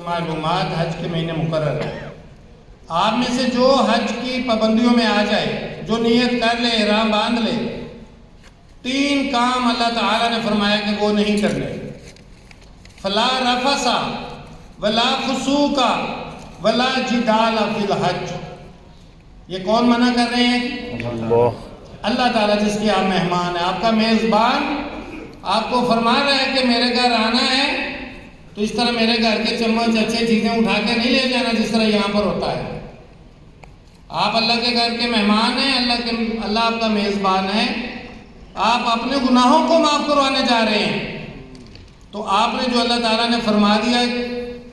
معلومات حج کے مہینے مقرر ہیں۔ آپ میں سے جو حج کی پابندیوں میں آ جائے، جو نیت کر لے، احرام باندھ لے، 3 کام اللہ تعالیٰ نے فرمایا کہ وہ نہیں کرنے۔ فلا رفث ولا فسوق ولا جدال فی الحج۔ یہ کون منع کر رہے ہیں؟ اللہ تعالیٰ، جس کی آپ مہمان ہیں، آپ کا میزبان آپ کو فرما رہا ہے کہ میرے گھر آنا ہے تو اس طرح میرے گھر کے چمچ اچھے چیزیں اٹھا کے نہیں لے جانا جس طرح یہاں پر ہوتا ہے۔ آپ اللہ کے گھر کے مہمان ہیں، اللہ آپ کا میزبان ہے، آپ اپنے گناہوں کو معاف کروانے جا رہے ہیں۔ تو آپ نے جو اللہ تعالیٰ نے فرما دیا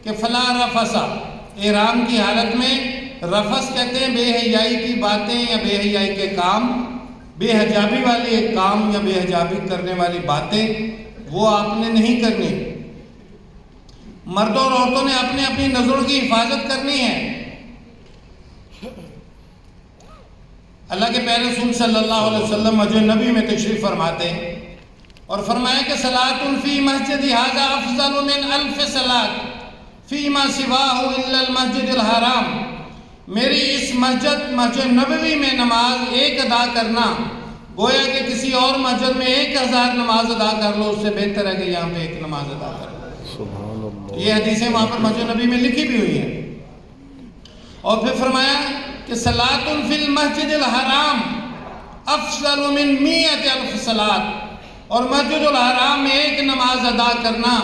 کہ فلا رفث، احرام کی حالت میں رفث کہتے ہیں بے حیائی کی باتیں یا بے حیائی کے کام، بے حجابی والے کام یا بے حجابی کرنے والی باتیں وہ آپ نے نہیں کرنی۔ مردوں اور عورتوں نے اپنی اپنی نظروں کی حفاظت کرنی ہے۔ اللہ کے پیارے رسول صلی اللہ علیہ وسلم مسجد نبی میں تشریف فرماتے ہیں اور فرمایا کہ صلاۃ فی مسجد ھذا افضل من 1000 صلاۃ فیما سواہ الا المسجد الحرام۔ میری اس مسجد نبوی میں نماز ایک ادا کرنا گویا کہ کسی اور مسجد میں 1000 نماز ادا کر لو، اس سے بہتر ہے کہ یہاں پہ ایک نماز ادا کر لو۔ سبحان اللہ۔ یہ حدیثیں وہاں پر مسجد نبی میں لکھی بھی ہوئی ہیں۔ اور پھر فرمایا کہ صلاۃ فی المسجد الحرام افضل من 100,000 صلاۃ، اور مسجد الحرام میں ایک نماز ادا کرنا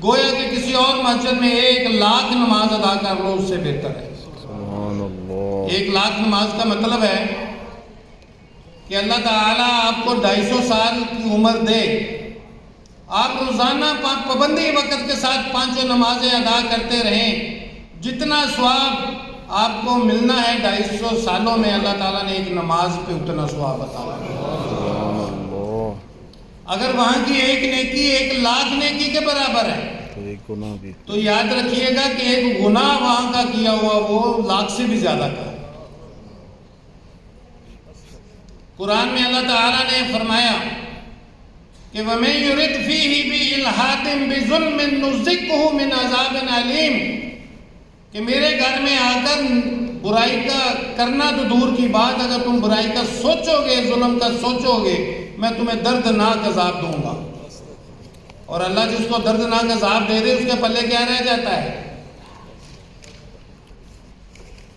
گویا کہ کسی اور مسجد میں 1,00,000 نماز ادا کر لو، اس سے بہتر ہے۔ سبحان اللہ۔ 1,00,000 نماز کا مطلب ہے کہ اللہ تعالیٰ آپ کو 250 سال کی عمر دے، آپ روزانہ پابندی وقت کے ساتھ 5 نمازیں ادا کرتے رہیں، جتنا ثواب آپ کو ملنا ہے 250 سالوں میں اللہ تعالیٰ نے ایک نماز پہ اتنا ثواب عطا کیا۔ اگر وہاں کی ایک نیکی 1,00,000 نیکی کے برابر ہے تو ایک گناہ بھی، تو یاد رکھیے گا کہ ایک گناہ وہاں کا کیا ہوا وہ 1,00,000 سے بھی زیادہ کا ہے۔ قرآن میں اللہ تعالیٰ نے فرمایا کہ وَمَن يُرِدْ فِيهِ بِإِلْحَادٍ بِظُلْمٍ نُذِقْهُ مِنْ عَذَابٍ عَلِيمٍ، کہ میرے گھر میں آ کر برائی کا کرنا تو دور کی بات، اگر تم برائی کا سوچو گے، ظلم کا سوچو گے، میں تمہیں دردناک عذاب دوں گا۔ اور اللہ جس کو دردناک عذاب دے دے اس کے پلے کیا رہ جاتا ہے؟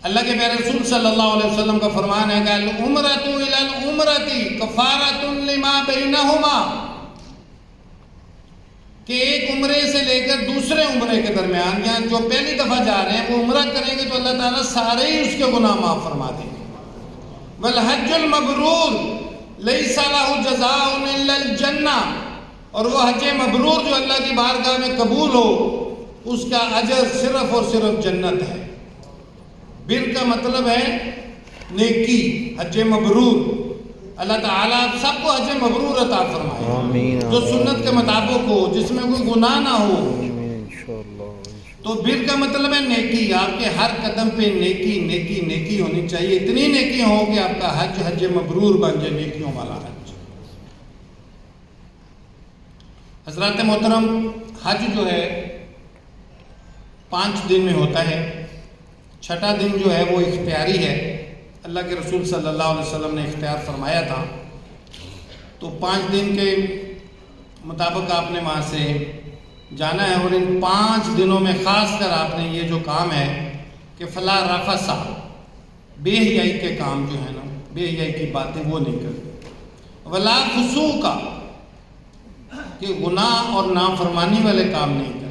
اللہ کے پیارے رسول صلی اللہ علیہ وسلم کا فرمان ہے کہ العمرۃ الی العمرۃ کفارۃ لما بینہما، کہ ایک عمرے سے لے کر دوسرے عمرے کے درمیان، یا جو پہلی دفعہ جا رہے ہیں وہ عمرہ کریں گے تو اللہ تعالیٰ سارے ہی اس کے گناہ معاف فرما دیں گے۔ والحج المبرور لیس لہ جزاء الا الجنہ، اور وہ حج مبرور جو اللہ کی بارگاہ میں قبول ہو اس کا اجر صرف اور صرف جنت ہے۔ بر کا مطلب ہے نیکی، حج مبرور۔ اللہ تعالیٰ آپ سب کو حج مبرور عطا فرمائے، آمین، جو سنت کے مطابق ہو، جس میں کوئی گناہ نہ ہو۔ انشاءاللہ۔ تو بر کا مطلب ہے نیکی، آپ کے ہر قدم پہ نیکی نیکی نیکی ہونی چاہیے، اتنی نیکی ہو کہ آپ کا حج مبرور بن جائے، نیکیوں والا حج۔ حضرات محترم، حج جو ہے 5 دن میں ہوتا ہے، 6واں دن جو ہے وہ اختیاری ہے، اللہ کے رسول صلی اللہ علیہ وسلم نے اختیار فرمایا تھا۔ تو 5 دن کے مطابق آپ نے وہاں سے جانا ہے، اور ان 5 دنوں میں خاص کر آپ نے یہ جو کام ہے کہ فلا رفث، بے حیائی کے کام جو ہے نا، بے حیائی کی باتیں وہ نہیں کرتے، ولا فسوق، کہ گناہ اور نافرمانی والے کام نہیں کرتے۔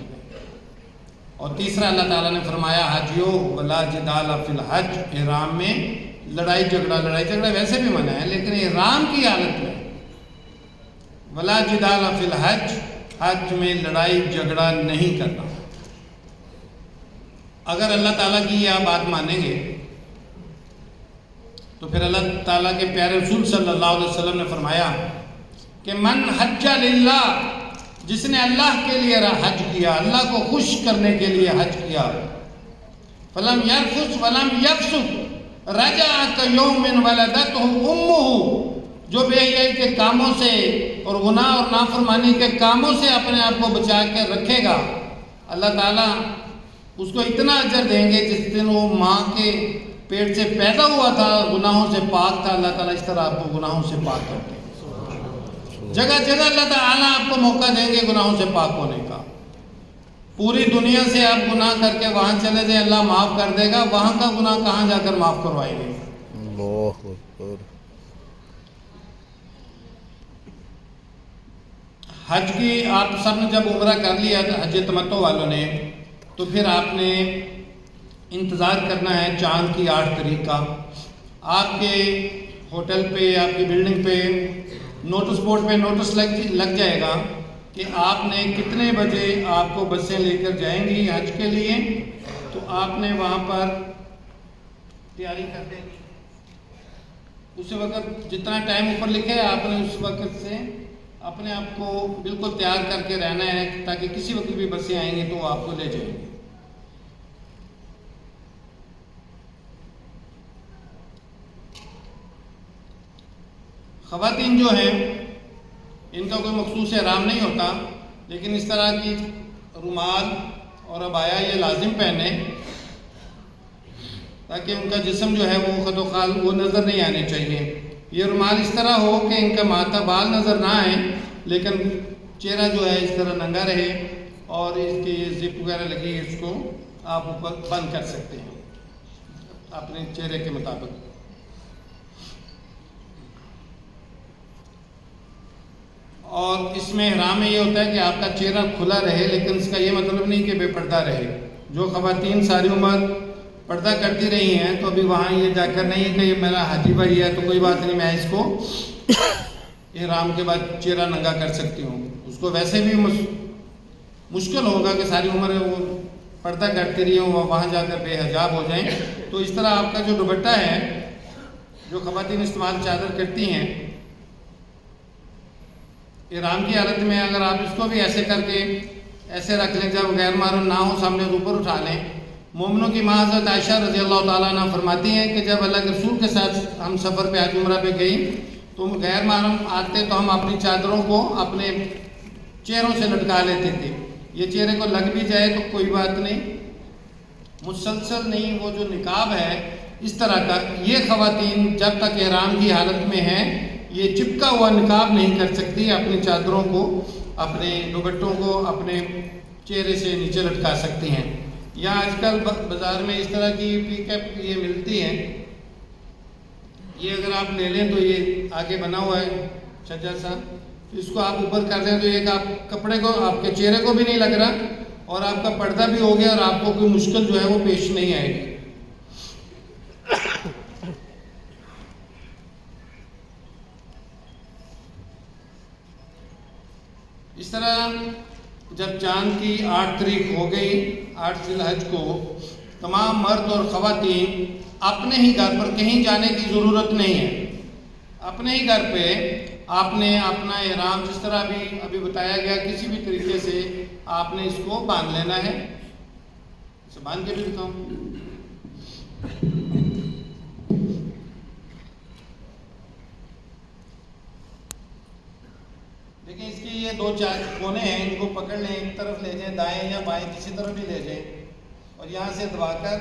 اور تیسرا اللہ تعالیٰ نے فرمایا حجیو ولا جدال فی الحج، احرام میں لڑائی جھگڑا ویسے بھی منع ہے لیکن احرام کی حالت میں ولا جدال فی الحج، حج میں لڑائی جھگڑا نہیں کرنا۔ اگر اللہ تعالیٰ کی یہ آپ بات مانیں گے تو پھر اللہ تعالیٰ کے پیارے رسول صلی اللہ علیہ وسلم نے فرمایا کہ من حج للہ، جس نے اللہ کے لیے حج کیا، اللہ کو خوش کرنے کے لیے حج کیا، فلم یرفث ولم یفسق رجع کیوم ولدتہ امہ، جو بے حیائی کے کاموں سے اور گناہ اور نافرمانی کے کاموں سے اپنے آپ کو بچا کے رکھے گا، اللہ تعالیٰ اس کو اتنا اجر دیں گے جس دن وہ ماں کے پیٹ سے پیدا ہوا تھا، گناہوں سے پاک تھا. اللہ تعالیٰ اس طرح آپ کو گناہوں سے پاک کرتے ہیں. جگہ جگہ اللہ تعالیٰ آپ کو موقع دیں گے گناہوں سے پاک ہونے کا. پوری دنیا سے آپ گناہ کر کے وہاں چلے جائیں، اللہ معاف کر دے گا. وہاں کا گناہ کہاں جا کر معاف کروائیں گے؟ اللہ اکبر. حج کی آپ سب نے جب عمرہ کر لیا حج تمتع والوں نے، تو پھر آپ نے انتظار کرنا ہے چاند کی 8 تاریخ کا. آپ کے ہوٹل پہ، آپ کی بلڈنگ پہ، نوٹس بورڈ پہ نوٹس لگ جائے گا کہ آپ نے کتنے بجے آپ کو بسیں لے کر جائیں گی حج کے لیے. تو آپ نے وہاں پر تیاری کر دیں گی. اس وقت جتنا ٹائم اوپر لکھے ہے آپ نے اس وقت سے اپنے آپ کو بالکل تیار کر کے رہنا ہے، تاکہ کسی وقت بھی بسیں آئیں گی تو وہ آپ کو لے جائیں گے. خواتین جو ہیں ان کا کوئی مخصوص احرام نہیں ہوتا، لیکن اس طرح کی رومال اور عبایا یہ لازم پہنیں تاکہ ان کا جسم جو ہے وہ خد و خال وہ نظر نہیں آنے چاہیے. یہ رومال اس طرح ہو کہ ان کا ماتھا بال نظر نہ آئے، لیکن چہرہ جو ہے اس طرح ننگا رہے، اور اس کی یہ زپ وغیرہ لگی ہے، اس کو آپ اوپر بند کر سکتے ہیں اپنے چہرے کے مطابق. اور اس میں احرام میں یہ ہوتا ہے کہ آپ کا چہرہ کھلا رہے، لیکن اس کا یہ مطلب نہیں کہ بے پردہ رہے. جو خواتین ساری عمر پردہ کرتی رہی ہیں تو ابھی وہاں یہ جا کر نہیں کہ یہ میرا حاجی بھائی ہے تو کوئی بات نہیں، میں اس کو احرام کے بعد چہرہ ننگا کر سکتی ہوں. اس کو ویسے بھی مشکل ہوگا کہ ساری عمر وہ پردہ کرتی رہی ہوں، وہاں جا کر بے حجاب ہو جائیں. تو اس طرح آپ کا جو دوپٹہ ہے، جو خواتین استعمال چادر کرتی ہیں احرام کی حالت میں، اگر آپ اس کو بھی ایسے کر کے ایسے رکھ لیں جب غیر محرم نہ ہو سامنے تو اوپر اٹھا لیں. مومنوں کی ماں حضرت عائشہ رضی اللہ تعالیٰ عنہ فرماتی ہیں کہ جب اللہ کے رسول کے ساتھ ہم سفر پہ حج عمرہ پہ گئیں تو غیر محرم آتے تو ہم اپنی چادروں کو اپنے چہروں سے لٹکا لیتے تھے. یہ چہرے کو لگ بھی جائے تو کوئی بات نہیں، مسلسل نہیں. وہ جو نقاب ہے اس طرح کا، یہ خواتین جب تک احرام کی حالت میں ہیں یہ چپکا ہوا نقاب نہیں کر سکتی. اپنی چادروں کو، اپنے دوپٹوں کو اپنے چہرے سے نیچے لٹکا سکتی ہیں. یا آج کل بازار میں اس طرح کی پی کیپ یہ ملتی ہیں، یہ اگر آپ لے لیں تو یہ آگے بنا ہوا ہے چھجا سا، اس کو آپ اوپر کر دیں تو ایک آپ کپڑے کو آپ کے چہرے کو بھی نہیں لگ رہا اور آپ کا پردہ بھی ہو گیا اور آپ کو کوئی مشکل جو ہے وہ پیش نہیں آئے گی. اس طرح جب چاند کی 8 تاریخ ہو گئی، 8 ذی الحج کو، تمام مرد اور خواتین اپنے ہی گھر پر کہیں جانے کی ضرورت نہیں ہے. اپنے ہی گھر پہ آپ نے اپنا احرام جس طرح ابھی بتایا گیا کسی بھی طریقے سے آپ نے اس کو باندھ لینا ہے. اسے باندھ کے بھی دکھاؤں. لیکن اس کی یہ 2-4 کونے ہیں، ان کو پکڑ لیں، ایک طرف لے جائیں، دائیں یا بائیں کسی طرف بھی لے جائیں، اور یہاں سے دبا کر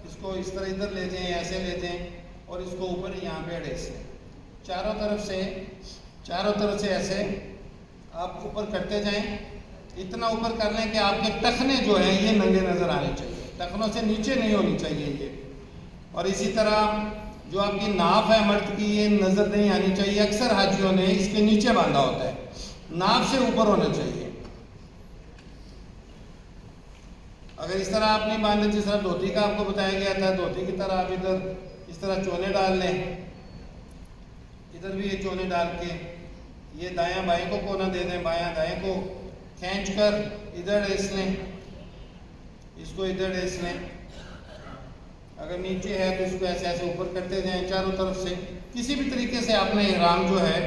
اس کو اس طرح ادھر لے جائیں، ایسے لے جائیں اور اس کو اوپر یہاں پہ اڑیس لیں. چاروں طرف سے ایسے آپ اوپر کرتے جائیں. اتنا اوپر کر لیں کہ آپ کے ٹخنے جو ہیں یہ ننگے نظر آنے چاہیے، ٹخنوں سے نیچے نہیں ہونی چاہیے یہ. اور اسی طرح جو آپ کی ناف ہے مرد کی یہ نظر نہیں آنی چاہیے. اکثر حاجیوں نے اس کے نیچے باندھا ہوتا ہے، ناف سے اوپر ہونا چاہیے. اگر اس طرح آپ نہیں باندھے جس طرح دھوتی کا آپ کو بتایا گیا تھا، دھوتی کی طرح آپ ادھر اس طرح چونے ڈال لیں، ادھر بھی یہ چونے ڈال کے یہ دایاں بائیں کو کونا دے دیں، بایاں دائیں کو کھینچ کر ادھر ڈیس لیں، اس کو ادھر ڈیس لیں. اگر نیچے ہے تو اس کو ایسے ایسے اوپر کرتے جائیں چاروں طرف سے. کسی بھی طریقے سے آپ نے احرام جو ہے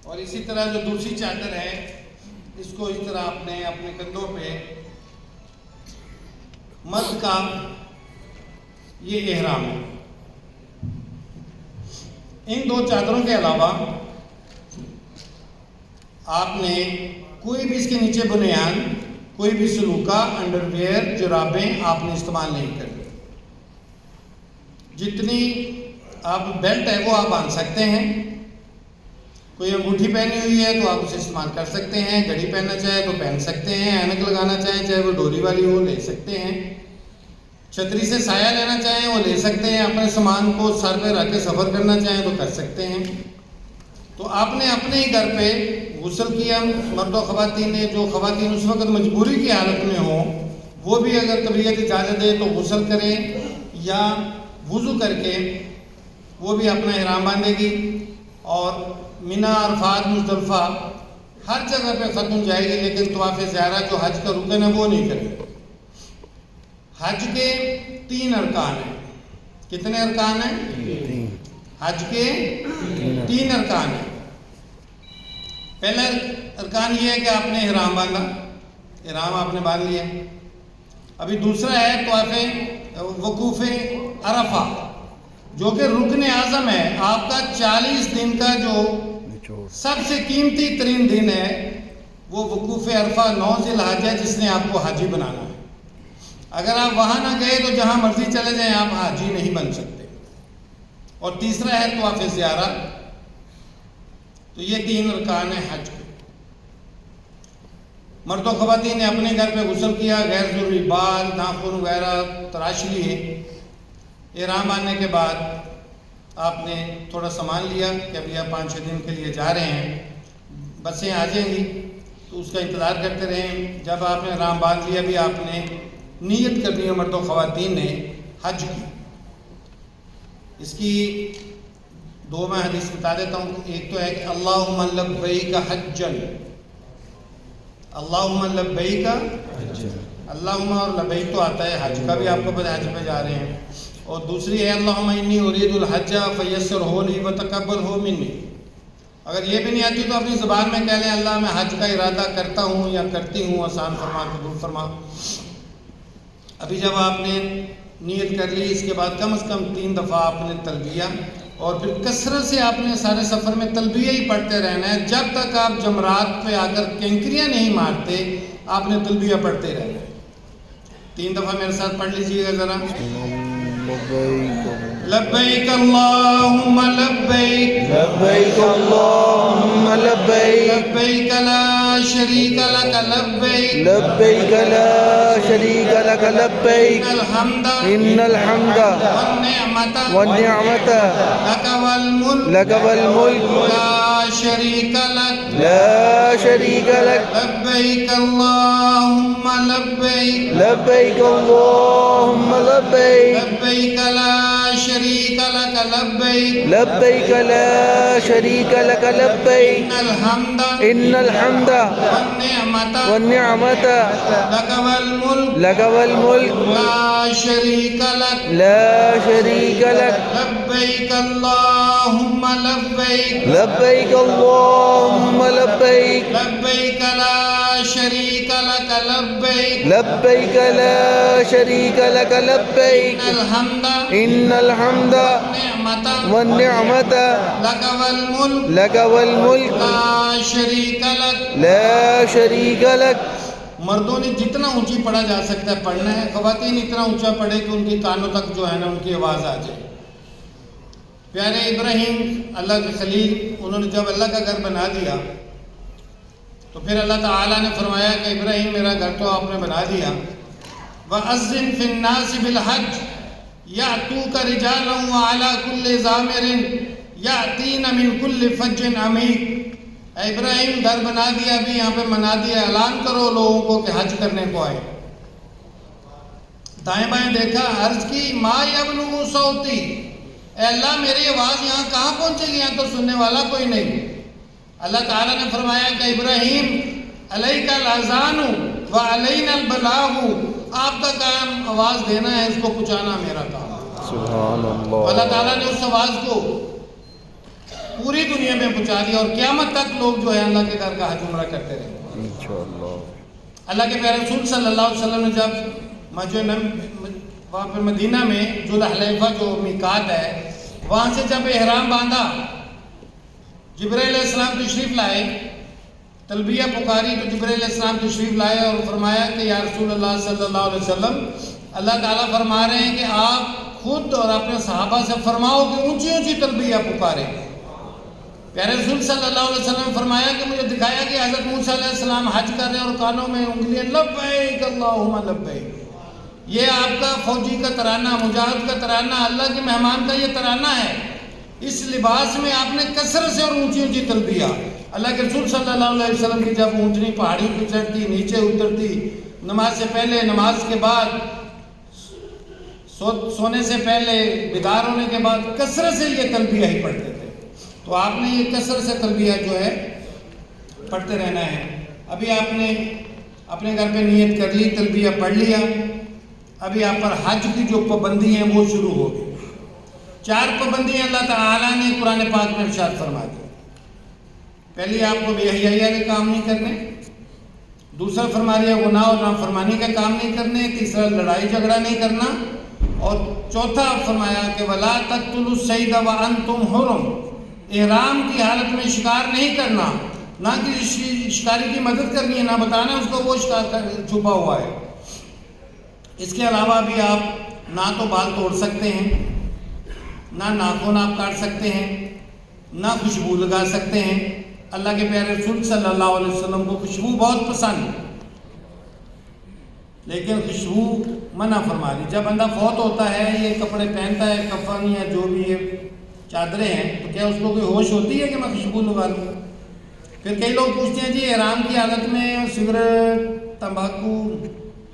اور اسی طرح جو دوسری چادر ہے اس کو اس طرح اپنے کندھوں پہ، مرد کا یہ احرام ہے. ان 2 چادروں کے علاوہ آپ نے کوئی بھی اس کے نیچے بنیان، کوئی بھی سلوکا، انڈر ویئر، جرابیں آپ نے استعمال نہیں کرنی۔ جتنی آپ بیلٹ ہے وہ آپ باندھ سکتے ہیں، کوئی انگوٹھی پہنی ہوئی ہے تو آپ اسے استعمال کر سکتے ہیں، گھڑی پہننا چاہے تو پہن سکتے ہیں، اینک لگانا چاہیں چاہے وہ ڈوری والی ہو لے سکتے ہیں، چھتری سے سایہ لینا چاہیں وہ لے سکتے ہیں، اپنے سامان کو سر پہ رکھ کے سفر کرنا چاہیں تو کر سکتے ہیں۔ تو آپ نے اپنے ہی گھر پہ غسل کیا، مرد و خواتین نے، جو خواتین اس وقت مجبوری کی حالت میں ہوں وہ بھی اگر طبیعت اجازت دے تو غسل کریں، یا وضو کر کے وہ بھی اپنا احرام باندھے گی، اور منی، عرفات، مزدلفہ ہر جگہ پہ ختم جائے گی، لیکن طواف زیارہ جو حج کا رکن ہے وہ نہیں کرے گی۔ حج کے 3 ارکان ہیں۔ کتنے ارکان ہیں؟ حج کے 3 ارکان ہیں۔ پہلا ارکان یہ ہے کہ آپ نے احرام باندھا، احرام آپ نے باندھ لیا۔ ابھی دوسرا ہے طواف وقوف عرفہ، جو کہ رکن اعظم ہے۔ آپ کا 40 دن کا جو سب سے قیمتی ترین دن ہے وہ وقوف عرفہ 9 ذی الحجہ ہے، جس نے آپ کو حاجی بنانا ہے۔ اگر آپ وہاں نہ گئے تو جہاں مرضی چلے جائیں آپ حاجی نہیں بن سکتے۔ اور تیسرا ہے طواف زیارہ۔ تو یہ 3 ارکان ہیں حج کے۔ مرد و خواتین نے اپنے گھر پہ غسل کیا، غیر ضروری بال، ناخن وغیرہ تراش لیے۔ احرام باندھنے کے بعد آپ نے تھوڑا سامان لیا کہ ابھی آپ 5-6 دن کے لیے جا رہے ہیں، بسیں آ جائیں گی تو اس کا انتظار کرتے رہیں۔ جب آپ نے احرام باندھ لیا، ابھی آپ نے نیت کرنی ہے، مرد و خواتین نے حج کی۔ اس کی 2 میں حدیث بتا دیتا ہوں۔ ایک تو ہے کہ اللہم لبیک حجا، اللہم لبیک، اللہم اور لبیک تو آتا ہے، حج کا بھی آپ کو پتہ حج پہ جا رہے ہیں۔ اور دوسری ہے اللہم انی ارید الحج فیسرہ لی وتقبلہ منی۔ اگر یہ بھی نہیں آتی تو اپنی زبان میں کہہ لیں اللہ میں حج کا ارادہ کرتا ہوں یا کرتی ہوں، آسان فرما، قبول فرما۔ ابھی جب آپ نے نیت کر لی، اس کے بعد کم از کم 3 دفعہ آپ نے تلبیہ، اور پھر کثرت سے آپ نے سارے سفر میں تلبیہ ہی پڑھتے رہنا ہے۔ جب تک آپ جمرات پہ آ کر کینکریاں نہیں مارتے آپ نے تلبیہ پڑھتے رہنا ہے۔ 3 دفعہ میرے ساتھ پڑھ لیجئے گا ذرا۔ لبیک اللہم لبیک، لبیک اللہم لبیک، لبیک لا شریک لک لبیک، لبیک لا شریک لک لبیک، ان الحمد والنعمت والنعمت لک والملک لک والملک لا شریک لک، لا شریک لک، لبیک اللہم لبیک، لبیک اللہم لبیک، لبیک لا شریک لک لبیک، لبیک لا شریک لک لبیک، ان الحمد والنعمت والنعمت لک والملک لک والملک لا شریک لک، لا شریک لک، لبیک اللہم لبیک، لبیک اللہم لبیک، لبیک لا شریک لک لبیک، لبیک لا شریک لک لبیک، ان الحمد والنعمت لک والملک لک والملک لا شریک لک۔ لا شریک لک۔ مردوں نے جتنا اونچی پڑھا جا سکتا ہے پڑھنا ہے، خواتین اتنا اونچا پڑھے کہ ان کے کانوں تک جو ہے نا ان کی آواز آ جائے۔ پیارے ابراہیم اللہ کے خلیل، انہوں نے جب اللہ کا گھر بنا دیا تو پھر اللہ تعالیٰ نے فرمایا کہ ابراہیم میرا گھر تو آپ نے بنا دیا، وَأَذِّن فِي النَّاسِ بِالْحَجِّ يَأْتُوكَ رِجَالًا وَعَلَىٰ كُلِّ ضَامِرٍ يَأْتِينَ مِن كُلِّ فَجٍّ عَمِيقٍ۔ اے ابراہیم گھر بنا دیا، ابھی یہاں پہ منا دیا، اعلان کرو لوگوں کو کہ حج کرنے کو آئے۔ دائیں بائیں دیکھا، عرض کی ما یبلغ صوتی، اے اللہ میری آواز یہاں کہاں پہنچے گی، یہاں تو سننے والا کوئی نہیں۔ اللہ تعالیٰ نے فرمایا کہ ابراہیم علیک الاذان وعلینا البلاغ، آپ کا کام آواز دینا ہے، اس کو پہنچانا میرا کام ہے۔ سبحان اللہ۔ اللہ تعالیٰ نے اس آواز کو پوری دنیا میں پہنچا دیا، اور قیامت تک لوگ جو ہے اللہ کے گھر کا حج عمرہ کرتے رہے۔ انشاءاللہ۔ اللہ کے پیارے رسول صلی اللہ علیہ وسلم نے جب وہاں پہ مدینہ میں ذوالحلیفہ جو میقات ہے وہاں سے جب احرام باندھا، جبرائیل علیہ السلام تشریف لائے، تلبیہ پکاری تو جبرائیل علیہ السلام تشریف لائے اور فرمایا کہ یا رسول اللہ صلی اللہ علیہ وسلم، اللہ تعالیٰ فرما رہے ہیں کہ آپ خود اور اپنے صحابہ سے فرماؤ کہ اونچی اونچی تلبیہ پکارے۔ پیارے رسول صلی اللہ علیہ وسلم نے فرمایا کہ مجھے دکھایا کہ حضرت موسیٰ علیہ السلام حج کر رہے ہیں اور کانوں میں انگلیاں لبیک اللہم لبیک۔ یہ آپ کا فوجی کا ترانہ، مجاہد کا ترانہ، اللہ کے مہمان کا یہ ترانہ ہے۔ اس لباس میں آپ نے کثرت سے اور اونچی اونچی تلبیہ۔ اللہ کے رسول صلی اللہ علیہ وسلم کی جب اونٹنی پہاڑی پہ چڑھتی، نیچے اترتی، نماز سے پہلے، نماز کے بعد، سونے سے پہلے، بیدار ہونے کے بعد کثرت سے یہ تلبیہ ہی پڑھتے تھے۔ تو آپ نے یہ کثرت سے تلبیہ جو ہے پڑھتے رہنا ہے۔ ابھی آپ نے اپنے گھر پہ نیت کر لی، تلبیہ پڑھ لیا، ابھی آپ پر حج کی جو پابندی ہیں وہ شروع ہو گئی۔ 4 پابندیاں اللہ تعالیٰ نے قرآن پاک میں ارشاد فرما دی۔ پہلی، آپ کو بے حیائی کے کام نہیں کرنے، دوسرا فرما دیا گناہ اور نافرمانی کا کام نہیں کرنے، تیسرا لڑائی جھگڑا نہیں کرنا، اور چوتھا فرمایا کہ وَلَا تَقْتُلُوا الصَّيْدَ وَأَنْتُمْ حُرُمٌ، احرام کی حالت میں شکار نہیں کرنا، نہ کسی شکاری کی مدد کرنی ہے، نہ بتانا اس کو وہ شکار چھپا ہوا ہے۔ اس کے علاوہ بھی آپ نہ تو بال توڑ سکتے ہیں، نہ ناخن آپ کاٹ سکتے ہیں، نہ خوشبو لگا سکتے ہیں۔ اللہ کے پیارے رسول صلی اللہ علیہ وسلم کو خوشبو بہت پسند ہے، لیکن خوشبو منع فرما دی۔ جب بندہ فوت ہوتا ہے، یہ کپڑے پہنتا ہے، کفن یا جو بھی یہ چادریں ہیں، تو کیا اس کو کوئی ہوش ہوتی ہے کہ میں خوشبو لگا لوں؟ پھر کئی لوگ پوچھتے ہیں جی احرام کی حالت میں سگریٹ، تمباکو،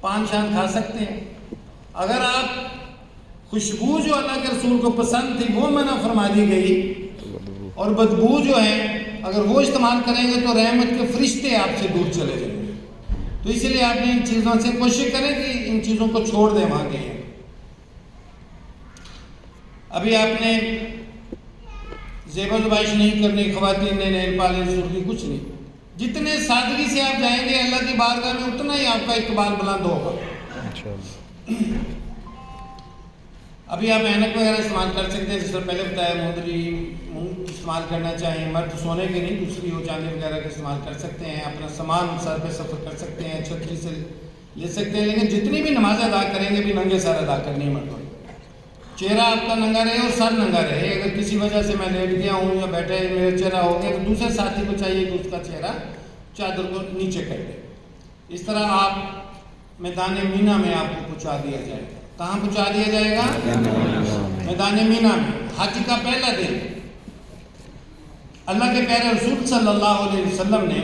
پان شان کھا سکتے ہیں؟ اگر آپ خوشبو جو اللہ کے رسول کو پسند تھی وہ منع فرما دی گئی، اور بدبو جو ہے اگر وہ استعمال کریں گے تو رحمت کے فرشتے آپ سے دور چلے جائیں گے۔ تو اسی لیے آپ نے ان چیزوں سے کوشش کریں کہ ان چیزوں کو چھوڑ دیں وہاں کے۔ ابھی آپ نے زیب و زبائش نہیں کرنی، خواتین نے نیل پالش، سرخی، کچھ نہیں۔ جتنے سادگی سے آپ جائیں گے اللہ کی بارگاہ میں اتنا ہی آپ کا اقبال بلند ہوگا۔ ابھی آپ اینک وغیرہ استعمال کر سکتے ہیں، جس طرح پہلے بتایا، مندری استعمال کرنا چاہیں، مرد سونے کے نہیں، دوسری ہو چاندی وغیرہ کا استعمال کر سکتے ہیں، اپنا سامان سر پہ سفر کر سکتے ہیں، چھتری سے لے سکتے ہیں، لیکن جتنی بھی نماز ادا کریں گے بھی ننگے سر ادا کرنی ہے مردوں۔ چہرہ آپ کا ننگا رہے اور سر ننگا رہے۔ اگر کسی وجہ سے میں لیٹ گیا ہوں یا بیٹھے میرا چہرہ ہو گیا تو دوسرے ساتھی کو چاہیے کہ اس کا چہرہ چادر کو نیچے کر دے۔ اس طرح آپ میدان مینا میں آپ کو پہنچا دیا جائے گا۔ کہاں پہنچا دیا جائے گا؟ میدان مینا میں۔ حج کا پہلا دن اللہ کے پیارے رسول صلی اللہ علیہ وسلم نے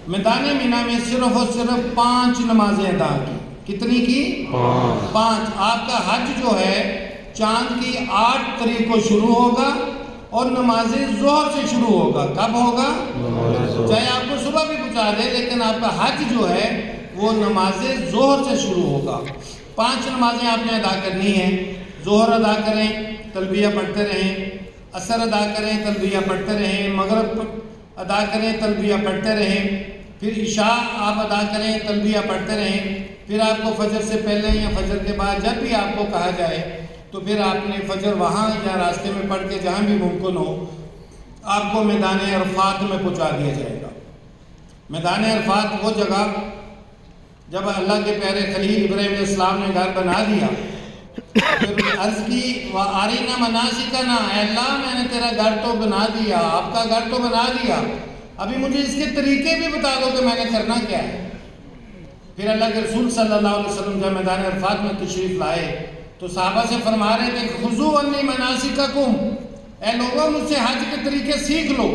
میدان مینا میں صرف اور صرف 5 نمازیں ادا کی۔ کتنی کی؟ 5۔ آپ کا حج جو ہے چاند کی 8 تاریخ کو شروع ہوگا اور نماز ظہر سے شروع ہوگا۔ کب ہوگا؟ چاہے آپ کو صبح بھی پہنچا دے، لیکن آپ کا حج جو ہے وہ نماز ظہر سے شروع ہوگا۔ 5 نمازیں آپ نے ادا کرنی ہیں۔ ظہر ادا کریں، تلبیہ پڑھتے رہیں، عصر ادا کریں، تلبیہ پڑھتے رہیں، مغرب ادا کریں، تلبیہ پڑھتے رہیں، پھر عشاء آپ ادا کریں، تلبیہ پڑھتے رہیں، پھر آپ کو فجر سے پہلے یا فجر کے بعد جب بھی آپ کو کہا جائے تو پھر آپ نے فجر وہاں یا راستے میں پڑھ کے جہاں بھی ممکن ہو آپ کو میدان عرفات میں پہنچا دیا جائے گا۔ میدان عرفات وہ جگہ جب اللہ کے پیارے خلیل ابراہیم علیہ السلام نے گھر بنا دیا، پھر عرض کی وَأَرِنَا مَنَاسِكَنَا، اے اللہ میں نے تیرا گھر تو بنا دیا، آپ کا گھر تو بنا دیا، ابھی مجھے اس کے طریقے بھی بتا دو کہ میں نے کرنا کیا ہے۔ پھر اللہ کے رسول صلی اللہ علیہ وسلم جب میدان عرفات میں تشریف لائے تو صحابہ سے فرما رہے تھے کہ خُذُوا عَنِّی مَنَاسِكَکُمْ، اے لوگوں مجھ سے حج کے طریقے سیکھ لو۔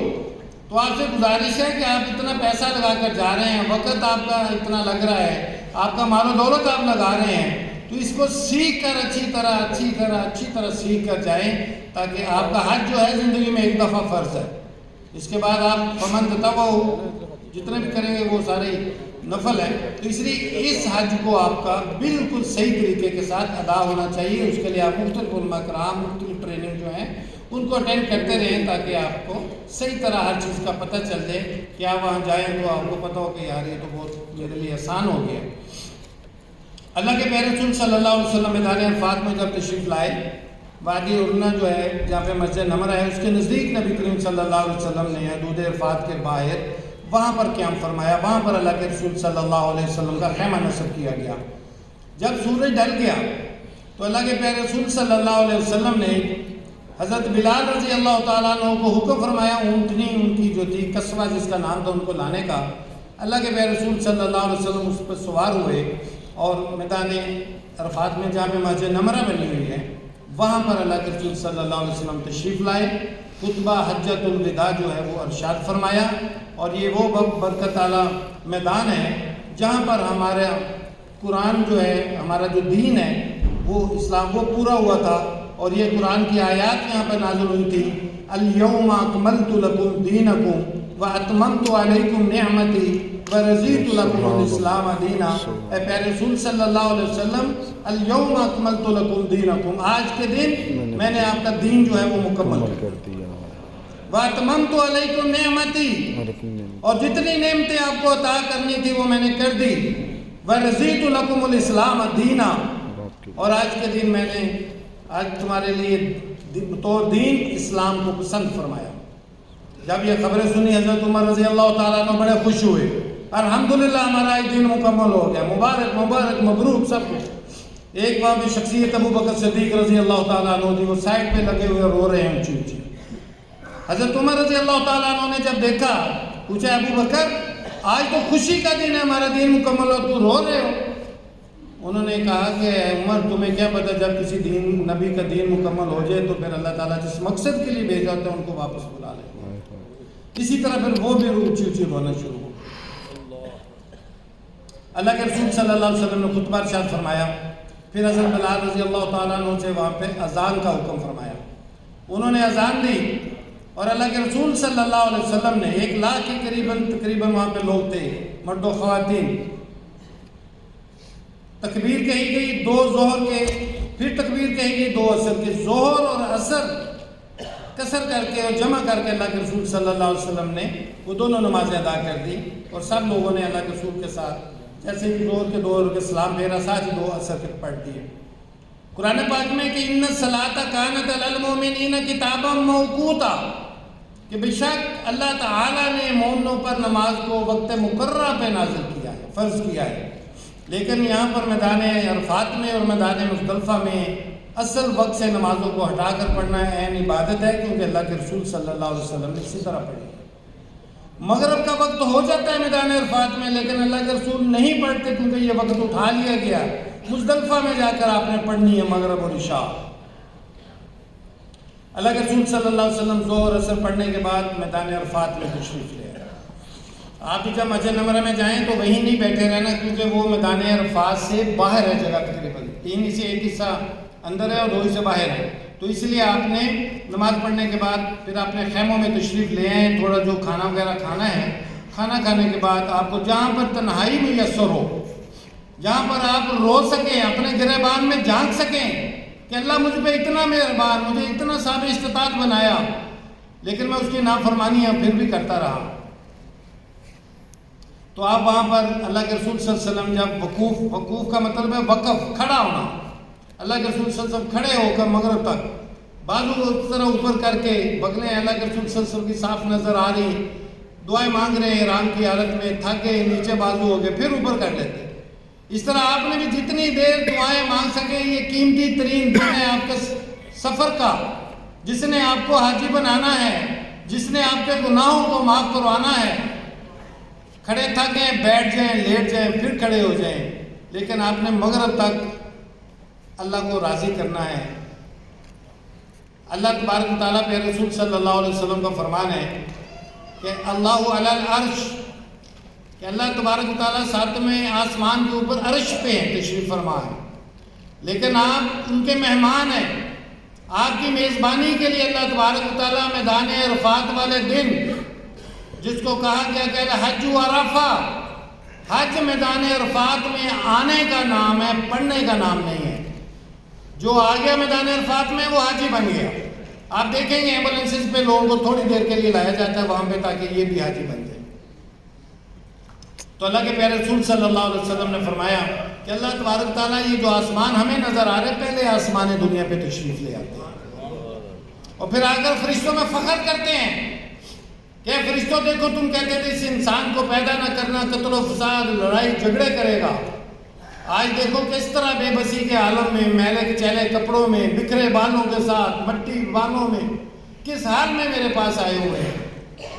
تو آپ سے گزارش ہے کہ آپ اتنا پیسہ لگا کر جا رہے ہیں، وقت آپ کا اتنا لگ رہا ہے، آپ کا مال و دولت آپ لگا رہے ہیں، تو اس کو سیکھ کر اچھی طرح سیکھ کر جائیں، تاکہ آپ کا حج جو ہے زندگی میں ایک دفعہ فرض ہے، اس کے بعد آپ فمن تطوع جتنے بھی کریں گے وہ سارے نفل ہے۔ تو اس لیے اس حج کو آپ کا بالکل صحیح طریقے کے ساتھ ادا ہونا چاہیے۔ اس کے لیے آپ مختلف علماء کرام، مختلف ٹریننگ جو ہیں ان کو اٹینڈ کرتے رہیں، تاکہ آپ کو صحیح طرح ہر چیز کا پتہ چل جائے کہ آپ وہاں جائیں تو آپ کو پتہ ہو کہ یار یہ تو بہت میرے لیے آسان ہو گیا۔ اللہ کے پیارے رسول صلی اللہ علیہ وسلم میدان عرفات میں جب تشریف لائے وادی ارنا جو ہے جہاں پہ مسجد نمرہ ہے اس کے نزدیک نبی کریم صلی اللہ علیہ وسلم نے حدود عرفات کے باہر وہاں پر قیام فرمایا. وہاں پر اللہ کے رسول صلی اللہ علیہ وسلم کا خیمہ نصب کیا گیا. جب سورج ڈھل گیا تو اللہ کے پیارے رسول صلی اللہ علیہ وسلم نے حضرت بلال رضی اللہ تعالیٰ عنہ کو حکم فرمایا. اونٹنی ان کی جو تھی قصوہ جس کا نام تھا ان کو لانے کا. اللہ کے پیارے رسول صلی اللہ علیہ وسلم اس پر سوار ہوئے اور میدان عرفات میں جہاں پہ مسجد نمرہ بنی ہوئی ہے وہاں پر اللہ کے رسول صلی اللہ علیہ وسلم تشریف لائے. خطبہ حجۃ الوداع جو ہے وہ ارشاد فرمایا. اور یہ وہ برکت والا میدان ہے جہاں پر ہمارا قرآن جو ہے, ہمارا جو دین ہے وہ اسلام وہ پورا ہوا تھا. اور یہ قرآن کی آیات یہاں پر نازل ہوئی تھی. الیوم اکملت لکم دینکم واتممت علیکم نعمتی ورضیت لکم الاسلام دینا. اے پیارے رسول صلی اللہ علیہ وسلم, الیوم اکملت لکم دینکم, آج کے دن میں نے آپ کا دین جو ہے وہ مکمل کر دیا. واتممت علیکم نعمتی, اور جتنی نعمتیں آپ کو عطا کرنی تھی وہ میں نے کر دی. ورضیت لکم الاسلام دینا, اور آج کے دن میں نے آج تمہارے لیے بطور دین اسلام کو پسند فرمایا. جب یہ خبریں سنی حضرت عمر رضی اللہ تعالیٰ عنہ بڑے خوش ہوئے. الحمدللہ ہمارا یہ دین مکمل ہو گیا, مبارک مبارک مبروک سب کچھ. ایک وہاں بھی شخصیت ابو بکر صدیق رضی اللہ تعالیٰ عنہ تھی, وہ سائڈ پہ لگے ہوئے رو رہے ہیں اونچی اونچی. حضرت عمر رضی اللہ تعالیٰ عنہ نے جب دیکھا پوچھا ابو بکر آج تو خوشی کا دن ہے, ہمارا دین مکمل ہو, تو رو رہے ہو. انہوں نے کہا کہ عمر تمہیں کیا پتہ, جب کسی دین نبی کا دین مکمل ہو جائے تو پھر اللہ تعالیٰ جس مقصد کے لیے بھیجا ہوتا ہے ان کو واپس بلا لے. اسی طرح پھر وہ بھی اونچی اونچی رونا شروع ہو. اللہ کے رسول صلی اللہ علیہ وسلم نے خطبہ ارشاد فرمایا. پھر حضرت بلال رضی اللہ تعالیٰ عنہ سے وہاں پہ اذان کا حکم فرمایا. انہوں نے اذان دی اور اللہ کے رسول صلی اللہ علیہ وسلم نے 1 لاکھ کے تقریباً وہاں پہ لوگ تھے, مرد و خواتین. تکبیر کہی گئی 2 ظہر کے, پھر تکبیر کہی گئی 2 عصر کے. ظہر اور عصر قصر کر کے اور جمع کر کے اللہ کے رسول صلی اللہ علیہ وسلم نے وہ دونوں نمازیں ادا کر دی. اور سب لوگوں نے اللہ کے رسول کے ساتھ جیسے کہ ظہر کے 2 کے سلام پھیرا, ساتھ ہی 2 عصر کے پڑھ دیے. قرآن پاک میں کہ ان الصلاۃ کانت علی المؤمنین کتابا موقوتا, کہ بے شک اللہ تعالیٰ نے مومنوں پر نماز کو وقت مقررہ پہ نازل کیا ہے, فرض کیا ہے. لیکن یہاں پر میدان عرفات میں اور میدان مزدلفہ میں اصل وقت سے نمازوں کو ہٹا کر پڑھنا عین عبادت ہے, کیونکہ اللہ کے رسول صلی اللہ علیہ وسلم نے اسی طرح پڑھی. مغرب کا وقت ہو جاتا ہے میدان عرفات میں, لیکن اللہ کے رسول نہیں پڑھتے کیونکہ یہ وقت اٹھا لیا گیا. مزدلفہ میں جا کر آپ نے پڑھنی ہے مغرب اور عشاء. اللہ کے رسول صلی اللہ علیہ وسلم ظہر عصر پڑھنے کے بعد میدان عرفات میں تشریف لے آئے. آپ جب مسجد نمرہ میں جائیں تو وہیں نہیں بیٹھے رہنا, کیونکہ وہ میدان عرفات سے باہر ہے جگہ, تقریباً 3 سے 1 حصہ اندر ہے اور 2 سے باہر ہے. تو اس لیے آپ نے نماز پڑھنے کے بعد پھر اپنے خیموں میں تشریف لے آئیں. تھوڑا جو کھانا وغیرہ کھانا ہے, کھانا کھانے کے بعد آپ کو جہاں پر تنہائی میسر ہو, جہاں پر آپ رو سکیں, اپنے گریبان میں جھانک سکیں کہ اللہ مجھ پہ اتنا مہربان, مجھے اتنا صاحب استطاعت بنایا, لیکن میں اس کی نافرمانیاں پھر بھی کرتا رہا. تو آپ وہاں پر اللہ کے رسول صلی اللہ علیہ وسلم جب وقوف کا مطلب ہے وقف, کھڑا ہونا. اللہ کے رسول صلی اللہ علیہ وسلم کھڑے ہو کر مغرب تک بازو اس طرح اوپر کر کے, بغلیں اللہ کے رسول صلی اللہ علیہ وسلم کی صاف نظر آ رہی, دعائیں مانگ رہے ہیں احرام کی حالت میں, تھک گئے, نیچے بازو ہو گئے, پھر اوپر کر لیتے. اس طرح آپ نے بھی جتنی دیر دعائیں مانگ سکیں, یہ قیمتی ترین دن ہے آپ کے سفر کا, جس نے آپ کو حاجی بنانا ہے, جس نے آپ کے گناہوں کو معاف کروانا ہے. کھڑے تھکیں, بیٹھ جائیں, لیٹ جائیں, پھر کھڑے ہو جائیں, لیکن آپ نے مغرب تک اللہ کو راضی کرنا ہے. اللہ تبارک و تعالیٰ پہ رسول صلی اللہ علیہ وسلم کا فرمان ہے کہ اللہ علی العرش, کہ اللہ تبارک و تعالیٰ 7ویں آسمان کے اوپر عرش پہ ہیں, تشریف فرما ہے. لیکن آپ ان کے مہمان ہیں. آپ کی میزبانی کے لیے اللہ تبارک و تعالیٰ میدان عرفات والے دن, جس کو کہا گیا کہ حج و عرفہ, حج میدان عرفات میں آنے کا نام ہے, پڑھنے کا نام نہیں ہے. جو آ گیا میدان عرفات میں وہ حاجی بن گیا. آپ دیکھیں گے ایمبولینسز پہ لوگوں کو تھوڑی دیر کے لیے لایا جاتا ہے وہاں پہ, تاکہ یہ بھی حاجی بن جائے. تو اللہ کے پیارے رسول صلی اللہ علیہ وسلم نے فرمایا کہ اللہ تبارک تعالیٰ یہ جو آسمان ہمیں نظر آ رہے, پہلے آسمان دنیا پہ تشریف لے آتے ہیں. اور پھر آ کر فرشتوں میں فخر کرتے ہیں کہ فرشتوں دیکھو تم کہتے تھے اس انسان کو پیدا نہ کرنا، قتل و فساد، لڑائی جھگڑے کرے گا، آج دیکھو کس طرح بے بسی کے عالم میں، میلے چیلے کپڑوں میں، بکھرے بالوں کے ساتھ، مٹی بالوں میں، کس حال میں میرے پاس آئے ہوئے ہیں۔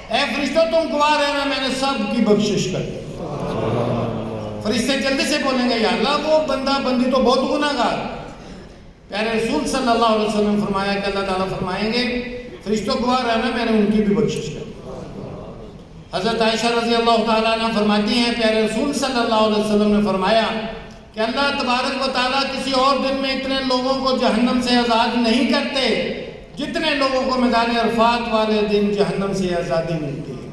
اے فرشتوں تم گواہ رہنا، میں نے سب کی بخشش کر دی۔ فرشتے جلدی سے بولیں گے یا اللہ وہ بندہ بندی تو بہت گناہ گار۔ پیارے رسول صلی اللہ علیہ وسلم نے فرمایا کہ اللہ تعالیٰ فرمائیں گے فرشتوں گواہ رہنا، میں نے ان کی بھی بخشش کر دی۔ حضرت عائشہ رضی اللہ تعالیٰ عنہ فرماتی ہیں پیارے رسول صلی اللہ علیہ وسلم نے فرمایا کہ اللہ تبارک و تعالیٰ کسی اور دن میں اتنے لوگوں کو جہنم سے آزاد نہیں کرتے جتنے لوگوں کو میدان عرفات والے دن جہنم سے آزادی ملتی ہے۔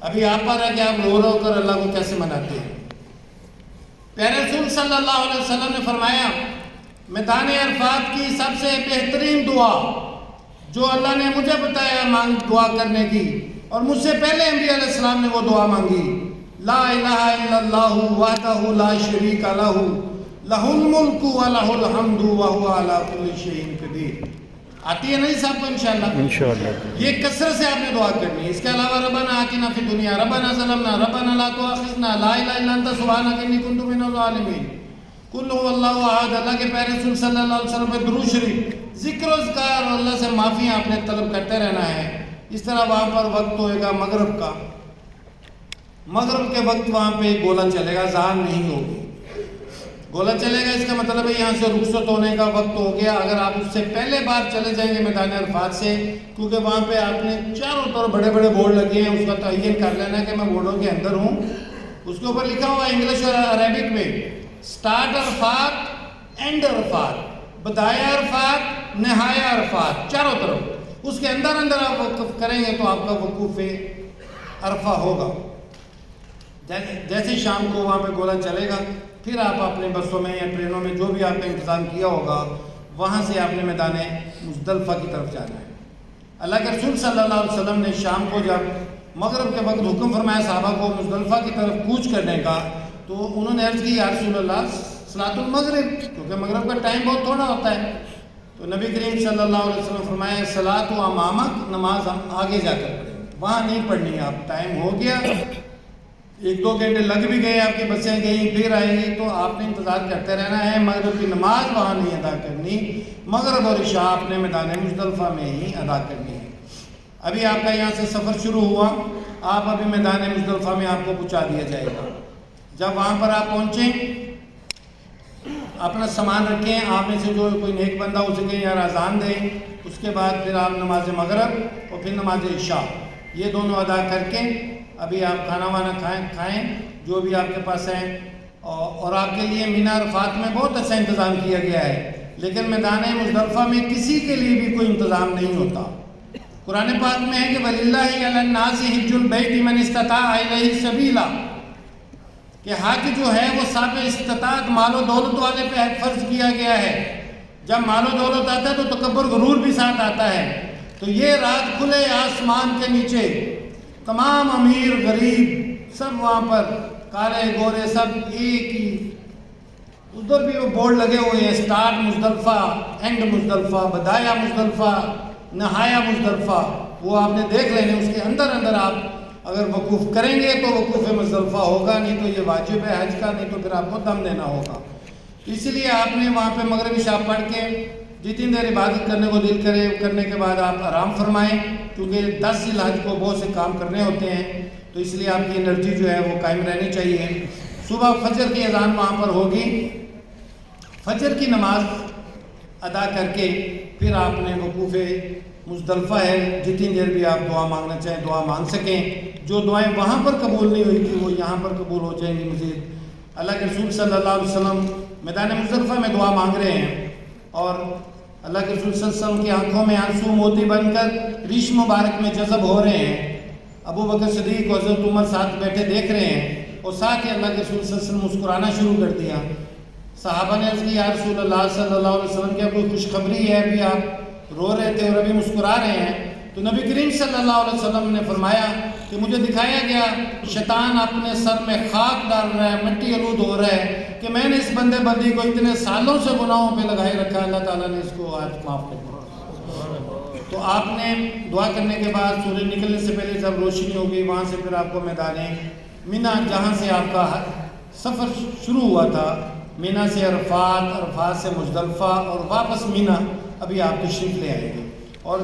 ابھی آپ پر ہے کہ آپ رو رو کر اللہ کو کیسے مناتے ہیں۔ پیارے رسول صلی اللہ علیہ وسلم نے فرمایا میدان عرفات کی سب سے بہترین دعا جو اللہ نے مجھے بتایا دعا کرنے کی، اور مجھ سے پہلے انبیاء علیہ السلام نے وہ دعا مانگی، لا الہ الا اللہ وحدہ لا شریک لہ لہ الملک ولہ الحمد وہو علی کل شیء قدیر۔ آتی ہے نہیں صاحب کو انشاءاللہ؟ انشاءاللہ یہ کثرت سے آپ نے دعا کرنی ہے۔ اس کے علاوہ ربنا آتنا فی الدنیا، ربنا ظلمنا، ربنا لا تؤاخذنا، لا الہ الا انت سبحانک انی کنت من الظالمین، قل هو اللہ احد۔ اللہ کے پیارے رسول صلی اللہ علیہ وسلم پہ درود شریف، ذکر و اذکار اور اللہ سے معافیاں آپ نے طلب کرتے رہنا ہے۔ اس طرح وہاں پر وقت ہوئے گا مغرب کا، مغرب کے وقت وہاں پہ گولا چلے گا، اذان نہیں ہوگی، گولا چلے گا، اس کا مطلب ہے یہاں سے رخصت ہونے کا وقت ہو گیا۔ اگر آپ اس سے پہلے بار چلے جائیں گے میدان عرفات سے، کیونکہ وہاں پہ آپ نے چاروں طرف بڑے بڑے بورڈ لگے ہیں، اس کا تعین کر لینا کہ میں بورڈوں کے اندر ہوں۔ اس کے اوپر لکھا ہوا انگلش اور عربک میں سٹارٹ عرفات، اینڈ عرفات، بدایا عرفات، نہایا عرفات، چاروں طرف۔ اس کے اندر آپ وقف کریں گے تو آپ کا وقوف عرفہ ہوگا۔ جیسے شام کو وہاں پہ گولا چلے گا، پھر آپ اپنے بسوں میں یا ٹرینوں میں جو بھی آپ نے انتظام کیا ہوگا، وہاں سے آپ نے میدان مزدلفہ کی طرف جانا ہے۔ اللہ کے رسول صلی اللہ علیہ وسلم نے شام کو جب مغرب کے وقت حکم فرمایا صحابہ کو مزدلفہ کی طرف کوچ کرنے کا، تو انہوں نے عرض کی یا رسول اللہ صلاۃ المغرب، کیونکہ مغرب کا ٹائم بہت تھوڑا ہوتا ہے۔ تو نبی کریم صلی اللہ علیہ وسلم فرمایا صلاۃ و امامک، نماز ہم آگے جا کر پڑھیں، وہاں نہیں پڑھنی ہے، آپ ٹائم ہو گیا، 1-2 گھنٹے لگ بھی گئے، آپ کی بسیں گئیں پھر آئیں گی، تو آپ نے انتظار کرتے رہنا ہے۔ مغرب کی نماز وہاں نہیں ادا کرنی، مغرب اور عشاء آپ نے میدان مزدلفہ میں ہی ادا کرنی ہے۔ ابھی آپ کا یہاں سے سفر شروع ہوا، آپ ابھی میدان مزدلفہ میں آپ کو پہنچا دیا جائے گا۔ جب وہاں پر آپ پہنچیں، اپنا سامان رکھیں، آپ میں سے جو کوئی نیک بندہ ہو سکے یا اذان دیں، اس کے بعد پھر آپ نماز مغرب اور پھر نماز عشاء یہ دونوں ادا کر کے ابھی آپ کھانا وانا کھائیں جو بھی آپ کے پاس ہیں۔ اور آپ کے لیے مینا عرفات میں بہت اچھا انتظام کیا گیا ہے، لیکن میدان مزدلفہ میں کسی کے لیے بھی کوئی انتظام نہیں ہوتا۔ قرآن پاک میں ہے کہ وَلِلَّهِ عَلَى النَّاسِ حِجُّ الْبَيْتِ مَنِ اسْتَطَاعَ إِلَيْهِ سَبِيلًا، کہ حج جو ہے وہ صاحب استطاعت مال و دولت والے پہ فرض کیا گیا ہے۔ جب مال و دولت آتا ہے تو تکبر غرور بھی ساتھ آتا ہے۔ تو یہ رات کھلے آسمان کے نیچے تمام امیر غریب سب وہاں پر، کالے گورے سب ایک ہی، ادھر بھی وہ بورڈ لگے ہوئے ہیں، سٹارٹ مزدلفہ، اینڈ مزدلفہ، بدایا مزدلفہ، نہایا مزدلفہ، وہ آپ نے دیکھ لینے۔ اس کے اندر آپ اگر وقوف کریں گے تو وقوف مزدلفہ ہوگا، نہیں تو یہ واجب ہے حج کا، نہیں تو پھر آپ کو دم دینا ہوگا۔ اسی لیے آپ نے وہاں پہ مغرب عشاء پڑھ کے جتنی دیر عبادت کرنے کو دل کرے، کرنے کے بعد آپ آرام فرمائیں، کیونکہ 10 ذی الحج کو بہت سے کام کرنے ہوتے ہیں، تو اس لیے آپ کی انرجی جو ہے وہ قائم رہنی چاہیے۔ صبح فجر کی اذان وہاں پر ہوگی، فجر کی نماز ادا کر کے پھر آپ نے وقوف مزدلفہ ہے، جتنی دیر بھی آپ دعا مانگنا چاہیں دعا مانگ سکیں۔ جو دعائیں وہاں پر قبول نہیں ہوئی تھی وہ یہاں پر قبول ہو جائیں گی مزید۔ اللہ کے رسول صلی اللہ علیہ وسلم میدان مزدلفہ میں دعا مانگ رہے ہیں، اور اللہ کے رسول صلی اللہ علیہ وسلم کی آنکھوں میں آنسو موتی بن کر ریش مبارک میں جذب ہو رہے ہیں۔ ابو بکر صدیق اور حضرت عمر ساتھ بیٹھے دیکھ رہے ہیں، اور ساتھ ہی اللہ کے رسول صلی اللہ علیہ وسلم مسکرانا شروع کر دیا۔ صحابہ نے عرض کی یا رسول اللہ صلی اللہ علیہ وسلم کیا کوئی خوشخبری ہے؟ ابھی آپ رو رہے تھے اور ابھی مسکرا رہے ہیں۔ تو نبی کریم صلی اللہ علیہ وسلم نے فرمایا کہ مجھے دکھایا گیا شیطان اپنے سر میں خاک ڈال رہا ہے، مٹی آلود ہو رہا ہے، کہ میں نے اس بندے بندی کو اتنے سالوں سے گناہوں پہ لگائے رکھا، اللہ تعالیٰ نے اس کو آج معاف کر دیا۔ تو آپ نے دعا کرنے کے بعد سورج نکلنے سے پہلے جب روشنی ہوگی وہاں سے پھر آپ کو میدان مینا، جہاں سے آپ کا سفر شروع ہوا تھا، مینا سے عرفات، عرفات سے مزدلفہ اور واپس مینا، ابھی آپ تشریف لے آئیں گے۔ اور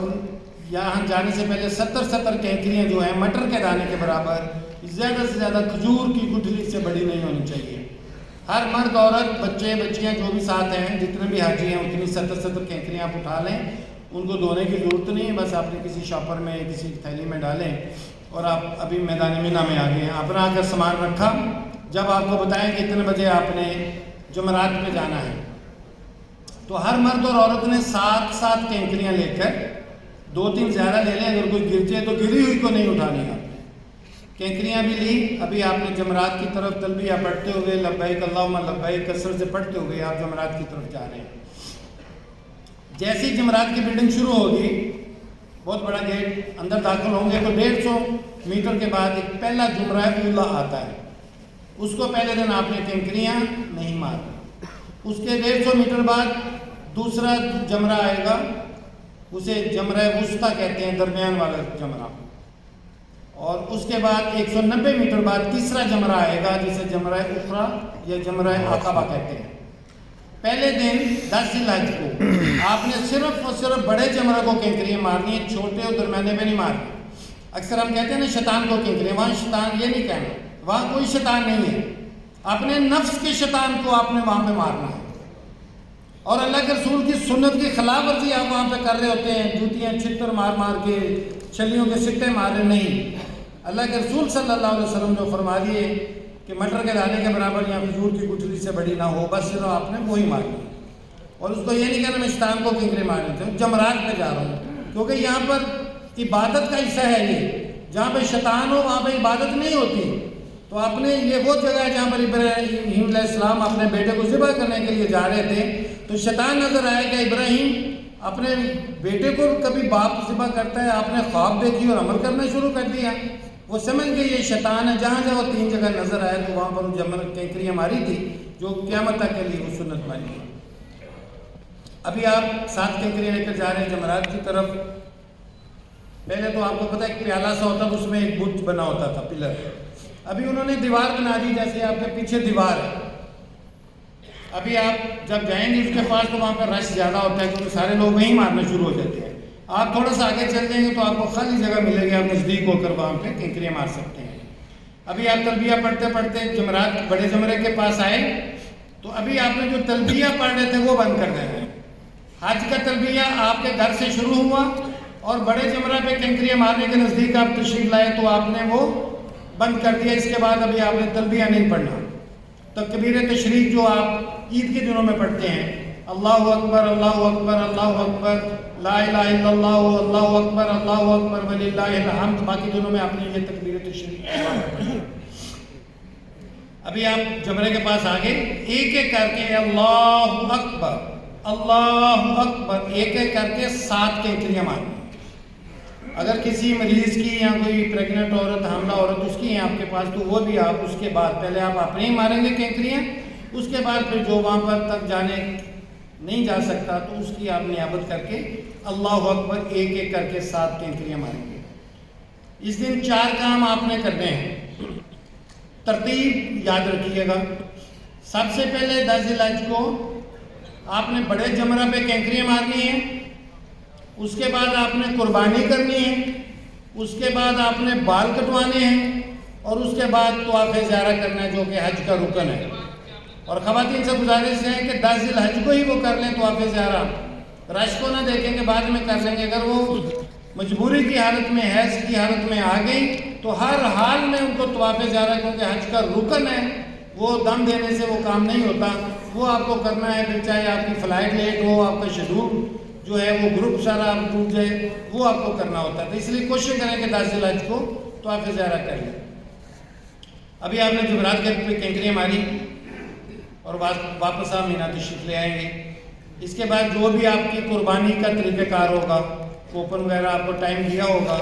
یہاں جانے سے پہلے 70 کینکریاں جو ہیں مٹر کے دانے کے برابر، زیادہ سے زیادہ کھجور کی گٹھلی سے بڑی نہیں ہونی چاہیے۔ ہر مرد عورت بچے بچیاں جو بھی ساتھ ہیں، جتنے بھی حاجی ہیں، اتنی 70 کینکریاں آپ اٹھا لیں، ان کو دھونے کی ضرورت نہیں ہے، بس آپ نے کسی شاپر میں کسی تھیلی میں ڈالیں اور آپ ابھی میدان مینا میں آ گئے ہیں۔ آپ نے آ کر سامان رکھا، جب آپ کو بتائیں کہ اتنے بجے آپ نے جمرات پہ جانا ہے، تو ہر مرد اور عورت نے 7 کینکریاں لے کر 2-3 زیادہ لے لیں، اگر کوئی گر جائے تو گری ہوئی کو نہیں اٹھانی آپ نے، کینکریاں بھی لی۔ ابھی آپ نے جمرات کی طرف تلبیہ پڑھتے ہوئے، لبیک اللہم لبیک کثر سے پڑھتے ہوئے آپ جمرات کی طرف جا رہے ہیں۔ جیسی جمرات کی بلڈنگ شروع ہوگی، بہت بڑا گیٹ، اندر داخل ہوں گے تو 150 میٹر کے بعد ایک پہلا جمرہ اولا آتا ہے، اس کو پہلے دن آپ نے کینکریاں نہیں مارنی۔ اس کے 150 میٹر بعد دوسرا جمرہ آئے گا، اسے جمرہ وسطیٰ کہتے ہیں، درمیان والا جمرہ۔ اور اس کے بعد 190 میٹر بعد تیسرا جمرہ آئے گا، جسے جمرہ اخرى یا جمرہ عقبہ کہتے ہیں۔ پہلے دن 10 ذی الحجہ کو آپ نے صرف اور صرف بڑے جمرہ کو کینکریاں مارنی ہیں، چھوٹے اور درمیانے میں نہیں مارنی۔ اکثر ہم کہتے ہیں نا شیطان کو کینکریاں، وہاں شیطان، یہ نہیں کہنا، وہاں کوئی شیطان نہیں ہے، اپنے نفس کے شیطان کو آپ نے وہاں پہ مارنا ہے۔ اور اللہ کے رسول کی سنت کی خلاف ورزی آپ وہاں پہ کر رہے ہوتے ہیں، جوتیاں چھتر مار مار کے، چھلیوں کے سٹے مارے، نہیں۔ اللہ کے رسول صلی اللہ علیہ وسلم جو فرما دیے کہ مٹر کے دانے کے برابر یا کھجور کی گٹھلی سے بڑی نہ ہو، بس صرف آپ نے وہی مارنی۔ اور اس کو یہ نہیں کہنا میں شیطان کو کنکریں مارنے تھے، جمرات پہ جا رہا ہوں، کیونکہ یہاں پر عبادت کا حصہ ہے یہ، جہاں پہ شیطان ہو وہاں پہ عبادت نہیں ہوتی۔ تو آپ نے، یہ وہ جگہ ہے جہاں پر ابراہیم علیہ السلام اپنے بیٹے کو ذبح کرنے کے لیے جا رہے تھے، تو شیطان نظر آیا کہ ابراہیم اپنے بیٹے کو کبھی باپ ذبح کرتا ہے، آپ نے خواب دیکھی اور عمل کرنا شروع کر دیا۔ وہ سمجھ گئے یہ شیطان ہے، جہاں جہاں 3 جگہ نظر آئے تو وہاں پر جمر کینکریاں ماری تھی، جو قیامت تک کے لیے وہ سنت مانی ہے۔ ابھی آپ 7 کینکریاں لے کر جا رہے ہیں جمرات کی طرف۔ پہلے تو آپ کو پتہ ہے ایک پیالہ سا ہوتا، اس میں ایک بت بنا ہوتا تھا، پلر۔ ابھی انہوں نے دیوار بنا دی، جیسے آپ کے پیچھے دیوار ہے۔ ابھی آپ جب جائیں گے اس کے پاس تو وہاں پہ رش زیادہ ہوتا ہے، کیونکہ سارے لوگ وہیں مارنا شروع ہو جاتے ہیں۔ آپ تھوڑا سا آگے چل جائیں گے تو آپ کو خالی جگہ ملے گی، آپ نزدیک ہو کر وہاں پہ کینکریاں مار سکتے ہیں۔ ابھی آپ تلبیہ پڑھتے پڑھتے جمرات بڑے جمرے کے پاس آئے، تو ابھی آپ نے جو تلبیہ پڑھ رہے تھے وہ بند کر دینا ہے۔ حج کا تلبیہ آپ کے گھر سے شروع ہوا اور بڑے جمرہ پہ کینکریاں مارنے کے نزدیک آپ تشریف لائے تو آپ نے وہ بند کر دیا۔ اس کے بعد ابھی آپ نے تلبیہ نہیں پڑھنا۔ تکبیر تشریق جو آپ عید کے دنوں میں پڑھتے ہیں، اللہ اکبر اللہ اکبر اللہ اکبر لا الہ الا اللہ اللہ اکبر وللہ الحمد، باقی دنوں میں آپ نے یہ تکبیر تشریق پڑھی۔ ابھی آپ جمرے کے پاس آگے ایک ایک کر کے اللہ اکبر ایک ایک کر کے 7 کینکریاں مارنی۔ اگر کسی مریض کی یا کوئی پریگننٹ عورت، حاملہ عورت اس کی ہیں آپ کے پاس، تو وہ بھی آپ اس کے بعد پہلے آپ اپنے ہی ماریں گے کینکریاں، اس کے بعد پھر جو وہاں پر تک جانے نہیں جا سکتا تو اس کی آپ نیابت کر کے اللہ اکبر ایک ایک کر کے 7 کینکریاں ماریں گے۔ اس دن 4 کام آپ نے کرنے ہیں، ترتیب یاد رکھیے گا۔ سب سے پہلے 10 ذی الحجہ کو آپ نے بڑے جمرہ پہ کینکریاں مارنی ہیں، اس کے بعد آپ نے قربانی کرنی ہے، اس کے بعد آپ نے بال کٹوانے ہیں، اور اس کے بعد طواف زیارہ کرنا ہے جو کہ حج کا رکن ہے۔ اور خواتین سے گزارش ہے کہ 10 ذی الحجہ کو ہی وہ کر لیں طواف زیارہ، رش کو نہ دیکھیں کہ بعد میں کر لیں گے۔ اگر وہ مجبوری کی حالت میں، حیض کی حالت میں آ گئی تو ہر حال میں ان کو طواف زیارہ، کیونکہ حج کا رکن ہے، وہ دم دینے سے وہ کام نہیں ہوتا، وہ آپ کو کرنا ہے، پھر چاہے آپ کی فلائٹ لیٹ ہو، آپ کا شیڈول جو ہے وہ گروپ سارا ٹوٹ جائے، وہ آپ کو کرنا ہوتا ہے۔ تو اس لیے کوشش کریں کہ 10 ذی الحجہ کو طواف زیارہ کر لیں۔ ابھی آپ نے جمرات کے پہ کینکریاں ماری اور واپس آپ مینا تشریف لے آئیں گے۔ اس کے بعد جو بھی آپ کی قربانی کا طریقہ کار ہوگا، کوپن وغیرہ آپ کو ٹائم دیا ہوگا،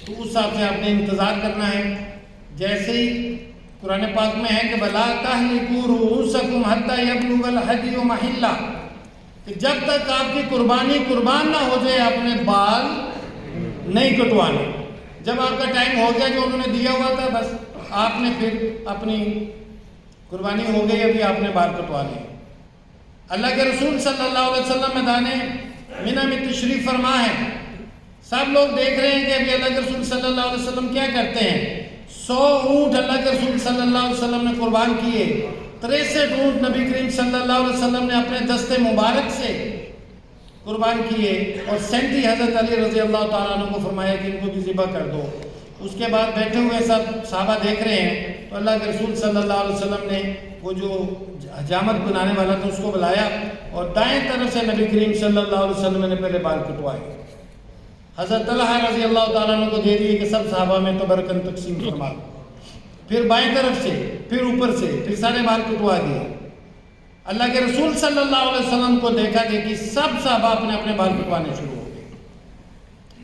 تو اس حساب سے آپ نے انتظار کرنا ہے۔ جیسے ہی قرآن پاک میں ہے کہ بلا تہلکوا رؤوسکم حتی یبلغ الہدی محلہ، کہ جب تک آپ کی قربانی قربان نہ ہو جائے اپنے بال نہیں کٹوانے. جب آپ کا ٹائم ہو گیا جو انہوں نے دیا ہوا تھا بس آپ نے پھر اپنی قربانی ہو گئی, ابھی آپ نے بال کٹوا لیے. اللہ کے رسول صلی اللہ علیہ وسلم میدان منی میں تشریف فرما ہے. سب لوگ دیکھ رہے ہیں کہ ابھی اللہ کے رسول صلی اللہ علیہ وسلم کیا کرتے ہیں. 100 اونٹ اللہ کے رسول صلی اللہ علیہ وسلم نے قربان کیے. 63 اونٹ نبی کریم صلی اللہ علیہ وسلم نے اپنے دست مبارک سے قربان کیے, اور 37 حضرت علی رضی اللہ تعالیٰ عنہ کو فرمایا کہ ان کو بھی ذبح کر دو. اس کے بعد بیٹھے ہوئے سب صحابہ دیکھ رہے ہیں تو اللہ کے رسول صلی اللہ علیہ وسلم نے وہ جو حجامت بنانے والا تھا اس کو بلایا, اور دائیں طرف سے نبی کریم صلی اللہ علیہ وسلم نے پہلے بال کٹوائے. حضرت طلحہ رضی اللہ تعالیٰ عنہ کو دے دیے کہ سب صحابہ میں تو برکن تقسیم فرما. پھر بائیں طرف سے, پھر اوپر سے, پھر سارے بال کٹوا دیے. اللہ کے رسول صلی اللہ علیہ وسلم کو دیکھا کہ سب صحابہ اپنے اپنے بال کٹوانے شروع ہو گئے.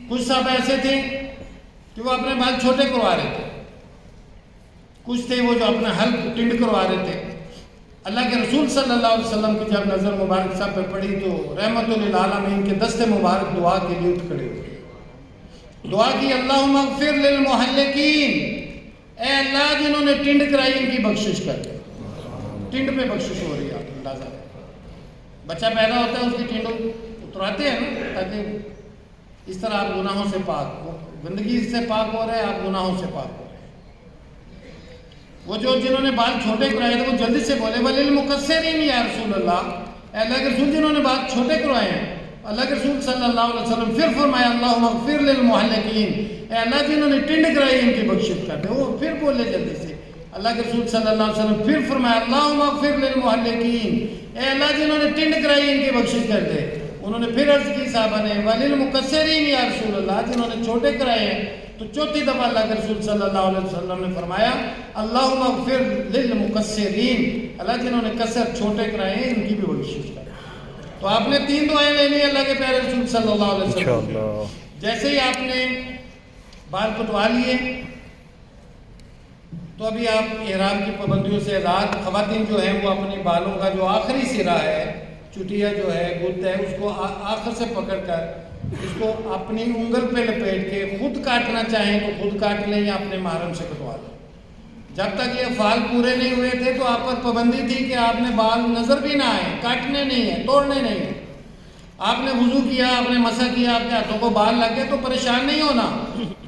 کچھ صحابہ ایسے تھے کہ وہ اپنے بال چھوٹے کروا رہے تھے, کچھ تھے وہ جو اپنا حلق ٹنڈ کروا رہے تھے. اللہ کے رسول صلی اللہ علیہ وسلم کی جب نظر مبارک سب پہ پڑی تو رحمت للعالمین کے دست مبارک دعا کے لیے اٹھ کھڑے ہوئے. دعا کی, اللہم اغفر للمحلقین, اے اللہ جنہوں نے ٹنڈ کرائی ان کی بخشش کر دے. ٹنڈ پہ بخشش ہو رہی ہے, آپ اندازہ ہے. بچہ پیدا ہوتا ہے اس کی ٹنڈ اتراتے ہیں نا, تاکہ اس طرح آپ گناہوں سے پاک ہو, گندگی سے پاک ہو رہے ہیں, آپ گناہوں سے پاک ہو رہے ہیں. وہ جو جنہوں نے بال چھوٹے کرائے تھے وہ جلدی سے بولے وَلِلْمُقَصِّرِينَ یا رسول اللہ, اے اللہ کے رسول جنہوں نے بال چھوٹے کروائے ہیں. اللہ کے رسول صلی اللہ علیہ وسلم پھر فرمایا اللہم اغفر للمحلقین, اے اللہ جنہوں نے ٹنڈ کرائی ان کی بخشش کر دے. وہ پھر بولے جلدی سے. اللہ کے رسول صلی اللہ علیہ وسلم پھر فرمایا اللہم اغفر للمحلقین, اے اللہ جنہوں نے ٹنڈ کرائی ان کی بخشش کر دے. انہوں نے پھر عرض کی صحابہ نے وَلِلْمُقَصِّرِينَ یا رسول اللہ, جنہوں نے چھوٹے کرائے ہیں. تو چوتھی دفعہ اللہ کے رسول صلی اللہ علیہ وسلم نے فرمایا اللہم اغفر للمقصرین, اللہ جنہوں نے قصر چھوٹے کرائے ہیں ان کی بھی بخشش کر. تو آپ نے 3 دعائیں لینی اللہ کے پیارے رسول صلی اللہ علیہ وسلم. جیسے ہی آپ نے بال کٹوا لیے تو ابھی آپ احرام کی پابندیوں سے آزاد. خواتین جو ہیں وہ اپنی بالوں کا جو آخری سرا ہے, چٹیا جو ہے, گد ہے, اس کو آخر سے پکڑ کر اس کو اپنی انگل پہ لپیٹ کے خود کاٹنا چاہیں تو خود کاٹ لیں یا اپنے محرم سے کٹوا لیں. جب تک یہ فال پورے نہیں ہوئے تھے تو آپ پر پابندی تھی کہ آپ نے بال نظر بھی نہ آئے, کاٹنے نہیں ہیں, توڑنے نہیں ہیں. آپ نے وضو کیا, آپ نے مسح کیا, آپ کے ہاتھوں کو بال لگے تو پریشان نہیں ہونا.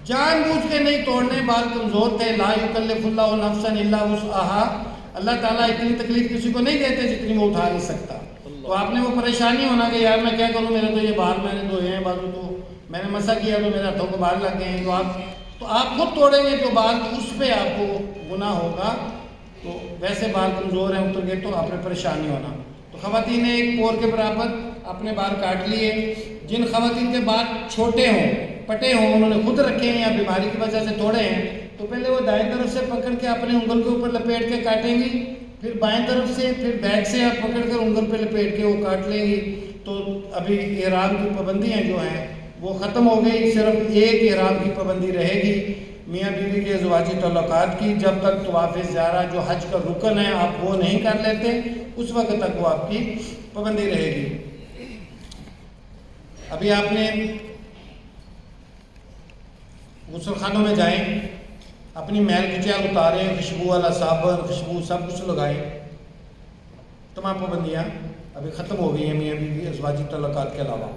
جان بوجھ کے نہیں توڑنے, بال کمزور تھے. لا یکلف اللہ نفسا الا وسعها, اللہ تعالیٰ اتنی تکلیف کسی کو نہیں دیتے جتنی وہ اٹھا نہیں سکتا. تو آپ نے وہ پریشانی ہونا کہ یار میں کیا کروں, میرے تو یہ بال میں نے دھوئے ہیں, بازو تو میں نے مسح کیا تو میرے ہاتھوں کو بال لگ گئے ہیں. تو آپ خود توڑیں گے جو بال, تو اس پہ آپ کو گناہ ہوگا. تو ویسے بال کمزور ہیں, اتر گئے, تو آپ نے پریشان نہیں ہونا. تو خواتین نے ایک پور کے برابر اپنے بال کاٹ لیے. جن خواتین کے بال چھوٹے ہوں, پٹے ہوں, انہوں نے خود رکھے ہیں یا بیماری کی وجہ سے توڑے ہیں, تو پہلے وہ دائیں طرف سے پکڑ کے اپنے انگل کے اوپر لپیٹ کے کاٹیں گی. پھر بائیں طرف سے, پھر بیک سے آپ پکڑ کر انگل پہ لپیٹ کے وہ کاٹ لیں گی. تو ابھی احرام کی پابندیاں جو ہیں وہ ختم ہو گئی. صرف ایک احرام کی پابندی رہے گی, میاں بیوی کے ازواجی تعلقات کی. جب تک طواف زیارہ جو حج کا رکن ہے آپ وہ نہیں کر لیتے, اس وقت تک وہ آپ کی پابندی رہے گی. ابھی آپ نے غسل خانوں میں جائیں, اپنی میل کچیل اتاریں, خوشبو والا صابن, خوشبو سب کچھ لگائیں. تمام پابندیاں ابھی ختم ہو گئی ہیں میاں بیوی ازواجی تعلقات کے علاوہ.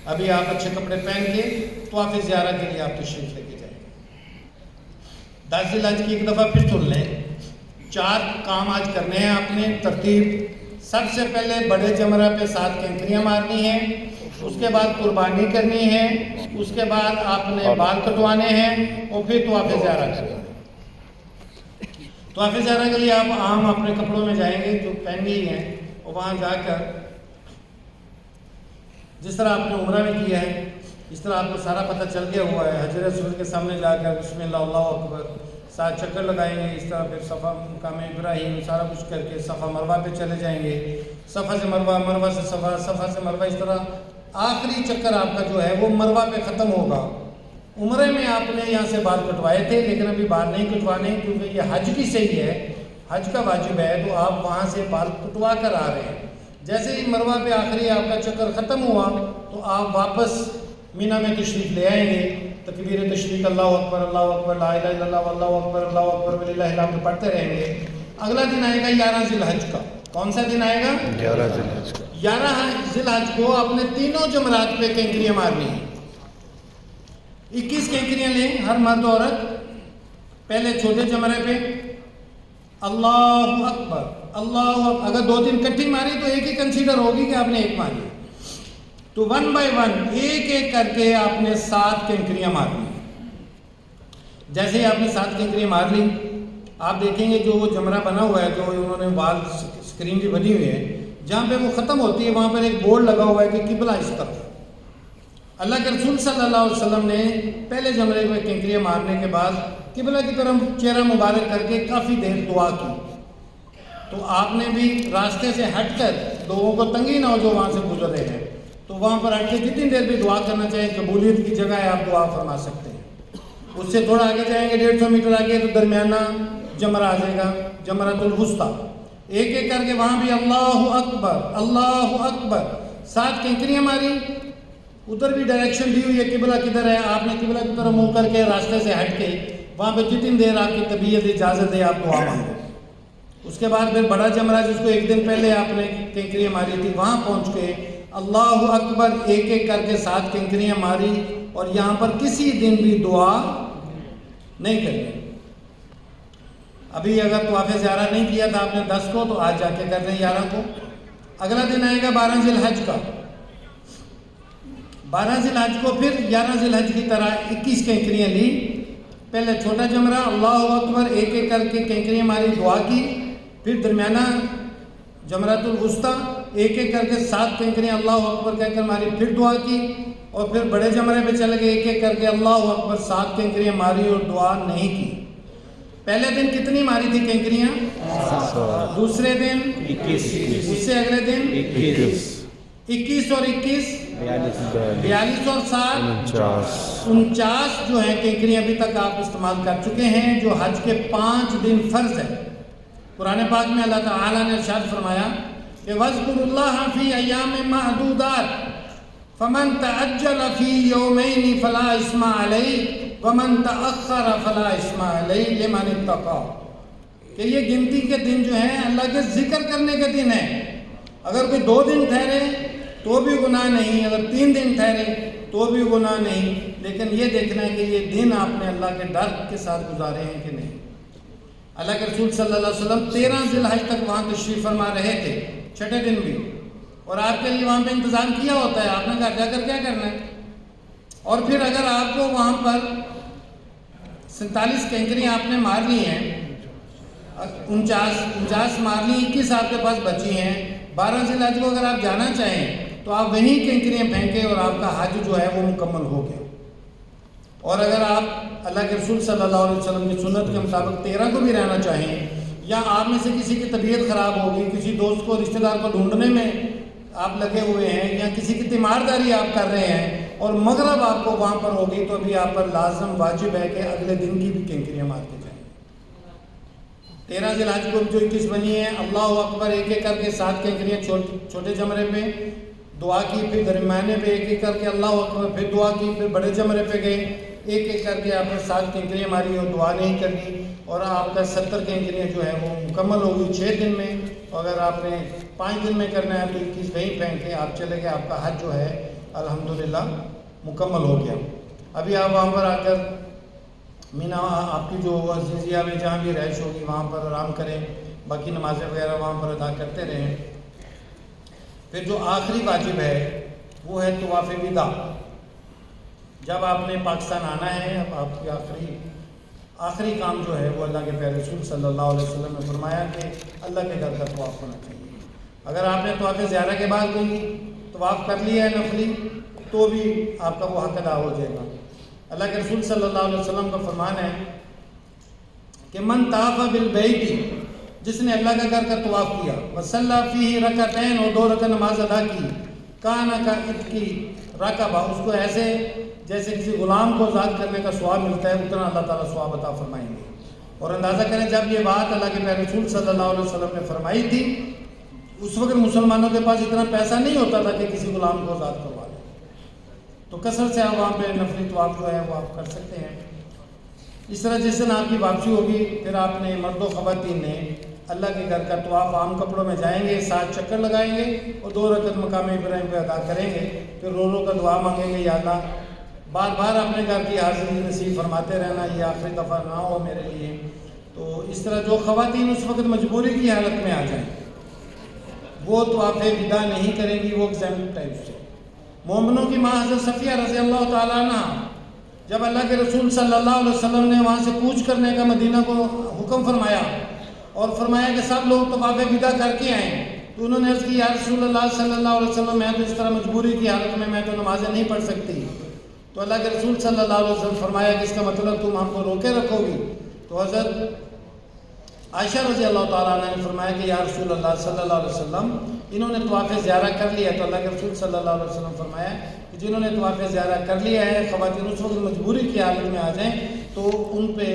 ابھی آپ اچھے کپڑے پہن کے طواف زیارہ کے لیے آپ تشریف لے کے جائیں. 10 ذی الحج کی ایک دفعہ پھر سن لیں. 4 کام آج کرنے ہیں آپ نے ترتیب. سب سے پہلے بڑے جمرہ پہ 7 کینکریاں مارنی ہیں, اس کے بعد قربانی کرنی ہے, اس کے بعد آپ نے بال کٹوانے ہیں, اور پھر طواف زیارہ کرنا ہے. طواف زیارہ کے لیے آپ عام اپنے کپڑوں میں جائیں گے جو پہنی ہی ہیں, اور وہاں جا کر جس طرح آپ نے عمرہ میں کیا ہے اس طرح آپ کو سارا پتہ چل گیا ہوا ہے. حجر اسود کے سامنے جا کر بسم اللہ اللہ اکبر 7 چکر لگائیں گے. اس طرح پھر صفا مقام ابراہیم سارا کچھ کر کے صفا مروہ پہ چلے جائیں گے. صفا سے مروہ, مروہ سے صفا, صفا سے مروہ. اس طرح آخری چکر آپ کا جو ہے وہ مروہ پہ ختم ہوگا. عمرے میں آپ نے یہاں سے بال کٹوائے تھے, لیکن ابھی بال نہیں کٹوانے کیونکہ یہ حج کی صحیح ہے, حج کا واجب ہے, تو آپ وہاں سے بال کٹوا کر آ رہے ہیں. جیسے ہی مروہ پہ آخری آپ کا چکر ختم ہوا تو آپ واپس مینا میں تشریف لے آئیں گے، تکبیر تشریق اللہ اکبر لا الہ الا اللہ واللہ اکبر وللہ الحمد پڑھتے رہیں گے۔ اگلا دن آئے گا 11 ذی الحج کا۔ کون سا دن آئے گا؟ 11 ذی الحج کا۔ 11 ذی الحج کو اپنے تینوں جمرات پہ کینکریاں مارنی ہیں۔ 21 کینکریاں لیں ہر مرد و عورت۔ پہلے چھوٹے جمرے پہ اللہ اکبر اللہ اکبر، اگر 2-3 کٹھی ماری تو ایک ہی کنسیڈر ہوگی کہ آپ نے ایک ماری، تو 1 بائی 1 ایک ایک کر کے آپ نے 7 کینکریاں مارنی ہیں۔ جیسے ہی آپ نے 7 کینکریاں مار لی، آپ دیکھیں گے جو وہ جمرہ بنا ہوا ہے، جو انہوں نے وال اسکرین بھی بنی ہوئی ہے، جہاں پہ وہ ختم ہوتی ہے وہاں پر ایک بورڈ لگا ہوا ہے کہ قبلہ اس طرف۔ اللہ کے رسول صلی اللہ علیہ وسلم نے پہلے جمرے میں کینکریاں مارنے کے بعد قبلہ کی طرف چہرہ مبارک کر کے کافی دیر دعا کی، تو آپ نے بھی راستے سے ہٹ کر، لوگوں کو تنگی نہ ہو جو وہاں سے گزر رہے ہیں، تو وہاں پر ہٹ کے جتنی دیر بھی دعا کرنا چاہیں، قبولیت کی جگہ ہے، آپ دعا فرما سکتے ہیں۔ اس سے تھوڑا آگے جائیں گے 150 میٹر آگے تو درمیانہ جمرہ آ جائے گا، جمرۃ الوسطیٰ۔ ایک ایک کر کے وہاں بھی اللہ اکبر 7 کینکریاں ماری۔ ادھر بھی ڈائریکشن دی ہوئی ہے قبلہ کدھر ہے، آپ نے قبلہ کی طرف منہ کر کے راستے سے ہٹ کے وہاں پہ جتنی دیر آپ کی طبیعت اجازت دے آپ دعا مانگو۔ اس کے بعد پھر بڑا جمرہ جس کو ایک دن پہلے آپ نے کینکریاں ماری تھی، وہاں پہنچ کے اللہ اکبر ایک ایک کر کے 7 کینکریاں ماری، اور یہاں پر کسی دن بھی دعا نہیں کرنی۔ ابھی اگر طواف زیارہ نہیں کیا تھا آپ نے 10 کو، تو آج جا کے کر لیں 11 کو۔ اگلا دن آئے گا 12 ذی الحج کا۔ 12 ذی الحج کو پھر 11 ذی الحج کی طرح 21 کینکریاں لی۔ پہلے چھوٹا جمرہ اللہ اکبر ایک ایک کر کے کینکریاں ماری، دعا کی، پھر درمیانہ جمرۃ الوسطیٰ ایک ایک کر کے 7 کینکریاں اللہ اکبر کہہ کر ماری، پھر دعا کی، اور پھر بڑے جمرے پہ چلے گئے، ایک ایک کر کے اللہ اکبر 7 کینکریاں ماری اور دعا نہیں کی۔ پہلے دن کتنی ماری تھی کینکریاں؟ 7۔ دوسرے دن 21۔ اس سے اگلے دن 21 اور 21 42 اور 7 49 جو ہیں کینکریاں ابھی تک آپ استعمال کر چکے ہیں، جو حج کے 5 دن فرض ہے۔ قرآن پاک میں اللہ تعالیٰ نے ارشاد فرمایا کہ وَاذْكُرُوا اللَّهَ فِي أَيَّامٍ مَّعْدُودَاتٍ فَمَن تَعَجَّلَ فِي يَوْمَيْنِ فَلَا إِثْمَ عَلَيْهِ وَمَن تَأَخَّرَ فَلَا إِثْمَ عَلَيْهِ لِمَنِ اتَّقَىٰ، کہ یہ گنتی کے دن جو ہیں اللہ کے ذکر کرنے کے دن ہیں۔ اگر کوئی 2 دن ٹھہرے تو بھی گناہ نہیں، اگر 3 دن ٹھہرے تو بھی گناہ نہیں، لیکن یہ دیکھنا ہے کہ یہ دن آپ نے اللہ کے ڈر کے ساتھ گزارے ہیں کہ نہیں۔ اللہ کے رسول صلی اللہ علیہ وسلم 13 ذی الحج تک وہاں تشریف فرما رہے تھے، چھٹے دن بھی، اور آپ کے لیے وہاں پہ انتظام کیا ہوتا ہے، آپ نے گھر جا کر کیا کرنا ہے۔ اور پھر اگر آپ کو وہاں پر 47 کینکریاں آپ نے مار لی ہیں، 49 مار لی، 21 آپ کے پاس بچی ہیں، 12 ذی الحج کو اگر آپ جانا چاہیں تو آپ وہیں کینکریاں پھینکیں اور آپ کا حج جو ہے وہ مکمل ہو گیا۔ اور اگر آپ اللہ کے رسول صلی اللہ علیہ وسلم کی سنت کے مطابق 13 کو بھی رہنا چاہیں، یا آپ میں سے کسی کی طبیعت خراب ہوگی، کسی دوست کو رشتہ دار کو ڈھونڈنے میں آپ لگے ہوئے ہیں، یا کسی کی تیمارداری آپ کر رہے ہیں اور مغرب آپ کو وہاں پر ہوگی، تو ابھی آپ پر لازم واجب ہے کہ اگلے دن کی بھی کینکریاں مار کے جائیں۔ 13 ذی الحج کو جو 21 بنی ہے، اللہ اکبر ایک ایک کر کے 7 کینکریاں چھوٹے جمرے پہ دعا کی، پھر درمیانے پہ ایک ایک کر کے اللہ اکبر پھر دعا کی، پھر بڑے جمرے پہ گئے، ایک ایک کر کے آپ نے 7 کینکریاں ماری اور دعا نہیں کرنی، اور آپ کا 70 کینکریاں جو ہے وہ مکمل ہوگی 6 دن میں۔ اگر آپ نے 5 دن میں کرنا ہے تو 21 وہیں پھینک کے آپ چلے گئے، آپ کا حج جو ہے الحمدللہ مکمل ہو گیا۔ ابھی آپ وہاں پر آ کر مینا آپ کی جو عزیزیہ میں جہاں بھی رہائش ہوگی وہاں پر آرام کریں، باقی نمازیں وغیرہ وہاں پر ادا کرتے رہیں۔ پھر جو آخری واجب ہے وہ ہے طواف وداع۔ جب آپ نے پاکستان آنا ہے، اب آپ کی آخری کام جو ہے وہ اللہ کے پیارے رسول صلی اللہ علیہ وسلم نے فرمایا کہ اللہ کے گھر کا طواف ہونا چاہیے۔ اگر آپ نے طواف زیارہ کے بعد کوئی طواف کر لیا ہے نفلی، تو بھی آپ کا وہ حق ادا ہو جائے گا۔ اللہ کے رسول صلی اللہ علیہ وسلم کا فرمان ہے کہ من طاف بالبیت، جس نے اللہ کا گھر کا طواف کیا، وصلی فیہ رکعتین، اور 2 رکعت نماز ادا کی، کان کعتق رقبہ، اس کو ایسے جیسے کسی غلام کو آزاد کرنے کا ثواب ملتا ہے، اتنا اللہ تعالیٰ ثواب عطا فرمائیں گے۔ اور اندازہ کریں جب یہ بات اللہ کے پیارے رسول صلی اللہ علیہ وسلم نے فرمائی تھی اس وقت مسلمانوں کے پاس اتنا پیسہ نہیں ہوتا تھا کہ کسی غلام کو آزاد کروا لیں، تو کثرت سے آپ وہاں پہ نفلی طواف جو ہے وہ آپ کر سکتے ہیں۔ اس طرح جس دن آپ کی واپسی ہوگی پھر آپ نے مرد و خواتین نے اللہ کے گھر کا طواف عام کپڑوں میں جائیں گے، 7 چکر لگائیں گے اور 2 رکعت مقام ابراہیم پہ ادا کریں گے، پھر رو رو کر دعا مانگیں گے، یا اللہ بار بار اپنے گھر کی حاضری نصیب فرماتے رہنا، یہ آخری دفعہ نہ ہو میرے لیے۔ تو اس طرح جو خواتین اس وقت مجبوری کی حالت میں آ جائیں وہ طواف وداع نہیں کریں گی، وہ ایگزامپل ٹائپ سے۔ مومنوں کی ماں حضرت صفیہ رضی اللہ تعالیٰ عنہ جب اللہ کے رسول صلی اللہ علیہ وسلم نے وہاں سے کوچ کرنے کا مدینہ کو حکم فرمایا اور فرمایا کہ سب لوگ طواف وداع کر کے آئیں، تو انہوں نے عرض کی، یا رسول اللہ صلی اللہ علیہ وسلم میں تو اس طرح مجبوری کی حالت میں تو نمازیں نہیں پڑھ سکتی۔ تو اللہ کے رسول صلی اللہ علیہ وسلم فرمایا کہ اس کا مطلب تم ہم کو روکے رکھو گی۔ تو حضرت عائشہ رضی اللہ تعالیٰ عنہ نے فرمایا کہ یا رسول اللہ صلی اللہ علیہ وسلم انہوں نے طواف زیارہ کر لیا۔ تو اللہ کے رسول صلی اللہ علیہ وسلم فرمایا کہ جنہوں نے طواف زیارہ کر لیا ہے، خواتین اس وقت مجبوری کی حالت میں آ جائیں تو ان پہ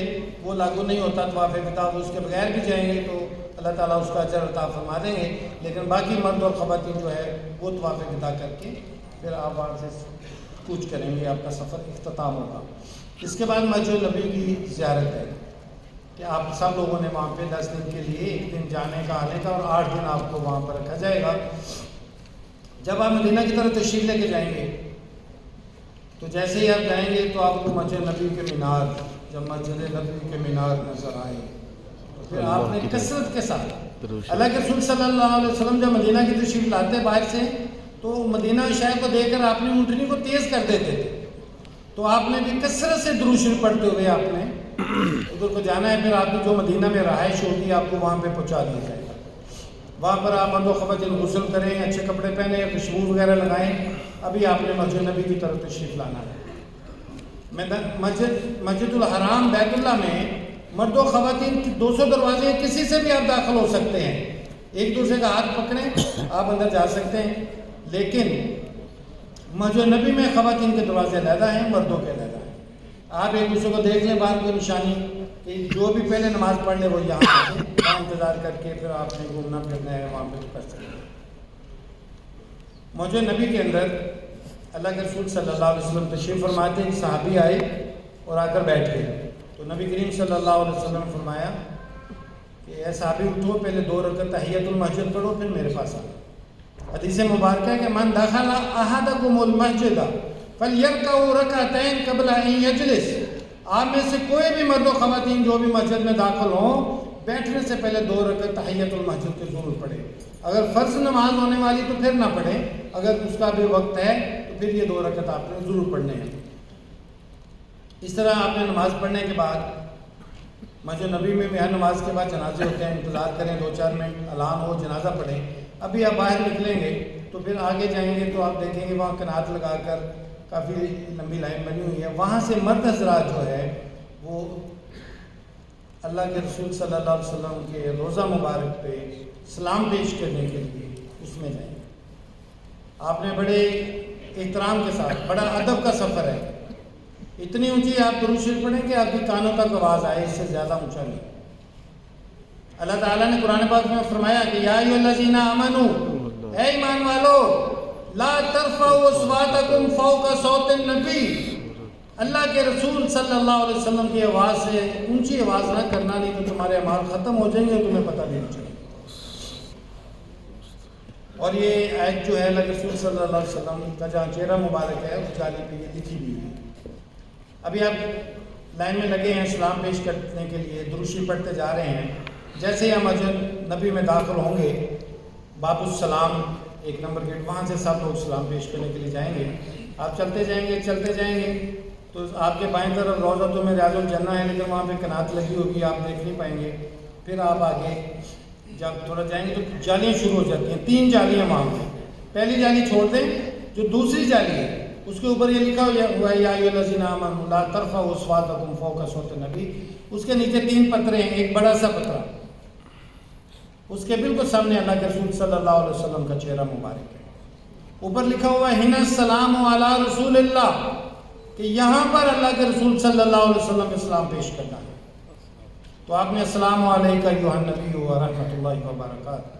وہ لاگو نہیں ہوتا طواف وداع، وہ اس کے بغیر بھی جائیں گے تو اللہ تعالیٰ اس کا اجر عطا فرما دیں گے، لیکن باقی مرد اور خواتین جو ہے وہ طواف وداع کر کے پھر آپ وہاں سے کوچ کریں گے، آپ کا سفر اختتام ہوگا۔ اس کے بعد مسجد نبی کی زیارت ہے کہ آپ سب لوگوں نے وہاں پہ 10 دن کے لیے 1 دن جانے کا آنے کا اور 8 دن آپ کو وہاں پر رکھا جائے گا۔ جب آپ مدینہ کی طرف تشریف لے کے جائیں گے تو جیسے ہی آپ جائیں گے تو آپ کو مسجد نبی کے مینار، جب مسجد نبی کے مینار نظر آئے تو پھر آپ نے کثرت کے ساتھ اللہ کے رسول صلی اللہ علیہ وسلم جب مدینہ کی تشریف لاتے باہر سے تو مدینہ شہر کو دیکھ کر آپ نے اونٹنی کو تیز کر دیتے تھے، تو آپ نے بھی کثرت سے درود شریف پڑھتے ہوئے آپ نے ادھر کو جانا ہے، پھر آپ کی جو مدینہ میں رہائش ہوگی آپ کو وہاں پہ پہنچا دیا جائے گا۔ وہاں پر آپ مرد و خواتین غسل کریں، اچھے کپڑے پہنیں، خوشبو وغیرہ لگائیں، ابھی آپ نے مسجد نبی کی طرف تشریف لانا ہے۔ مسجد الحرام بیت اللہ میں مرد و خواتین 200 دروازے ہیں، کسی سے بھی آپ داخل ہو سکتے ہیں، ایک دوسرے کا ہاتھ پکڑیں آپ اندر جا سکتے ہیں، لیکن مسجد نبی میں خواتین کے دروازے علیحدہ ہیں، مردوں کے علیحدہ ہیں۔ آپ ایک دوسرے کو دیکھ لیں باہر کوئی نشانی کہ جو بھی پہلے نماز پڑھ لے وہ یہاں سے وہاں انتظار کر کے پھر آپ نے گھومنا پھرنا ہے وہاں پہ کر سکتے ہیں۔ مسجد نبی کے اندر اللہ کے رسول صلی اللہ علیہ وسلم تشریف فرماتے ہیں، صحابی آئے اور آ کر بیٹھ گئے، تو نبی کریم صلی اللہ علیہ وسلم نے فرمایا کہ اے صحابی اٹھو، پہلے 2 رکعت تحیۃ المسجد پڑھو پھر میرے پاس آؤ۔ حدیث مبارکہ ہے کہ من دخل احدکم المسجد فلیرکع رکعتین قبل ان یجلس، آپ میں سے کوئی بھی مرد و خواتین جو بھی مسجد میں داخل ہوں بیٹھنے سے پہلے 2 رکعت تحیۃ المسجد کی ضرور پڑھے، اگر فرض نماز ہونے والی تو پھر نہ پڑھیں، اگر اس کا بھی وقت ہے تو پھر یہ 2 رکعت آپ نے ضرور پڑھنے ہیں۔ اس طرح آپ نے نماز پڑھنے کے بعد مسجد نبی میں بھی ہر نماز کے بعد جنازے ہوتے ہیں، انتظار کریں 2-4 منٹ، اعلان ہو جنازہ پڑھیں۔ ابھی آپ باہر نکلیں گے تو پھر آگے جائیں گے تو آپ دیکھیں گے وہاں کنات لگا کر کافی لمبی لائن بنی ہوئی ہے، وہاں سے مرد حضرات جو ہے وہ اللہ کے رسول صلی اللہ علیہ وسلم کے روضہ مبارک پہ سلام پیش کرنے کے لیے اس میں جائیں۔ آپ نے بڑے احترام کے ساتھ، بڑا ادب کا سفر ہے، اتنی اونچی آپ درود شریف پڑھیں کہ آپ کی کانوں تک آواز آئے، اس سے زیادہ اونچا نہیں۔ اللہ تعالیٰ نے قرآن پاک میں فرمایا کہ یا ایھا الذین آمنوا، اے ایمان والو، لا ترفعوا اصواتکم فوق صوت النبی، اللہ کے رسول صلی اللہ علیہ وسلم کی آواز سے اونچی آواز نہ کرنا، نہیں تو تمہارے اعمال ختم ہو جائیں گے اور تمہیں پتہ بھی نہیں چلے۔ اور یہ آیت جو ہے اللہ کے رسول صلی اللہ علیہ وسلم کا جہاں چہرہ مبارک ہے اس جالی پہ یہ لکھی ہوئی ہے۔ ابھی آپ لائن میں لگے ہیں سلام پیش کرنے کے لیے، درود شریف پڑھتے جا رہے ہیں، جیسے ہی ہم مسجد نبی میں داخل ہوں گے باب السلام 1 نمبر گیٹ، وہاں سے سب لوگ سلام پیش کرنے کے لیے جائیں گے۔ آپ چلتے جائیں گے تو آپ کے بائیں طرف روضۃ من ریاض الجنہ ہے، لیکن وہاں پہ کنات لگی ہوگی، آپ دیکھ نہیں پائیں گے۔ پھر آپ آگے جب تھوڑا جائیں گے تو جالیاں شروع ہو جاتی ہیں، 3 جالیاں وہاں پہ، پہلی جالی چھوڑ دیں، جو دوسری جالی ہے اس کے اوپر یہ لکھا ہوا ہے یا ایھا الذین آمنوا لا ترفعوا اصواتکم فوق صوت النبی، اس کے نیچے 3 پترے ہیں، ایک بڑا سا پترا، اس کے بالکل سامنے اللہ کے رسول صلی اللہ علیہ وسلم کا چہرہ مبارک ہے، اوپر لکھا ہوا ہے ہنا السلام علی رسول اللہ، کہ یہاں پر اللہ کے رسول صلی اللہ علیہ وسلم کے سلام پیش کرنا ہے۔ تو آپ نے السلام علیکم ایھا النبی ورحمۃ اللہ وبرکاتہ،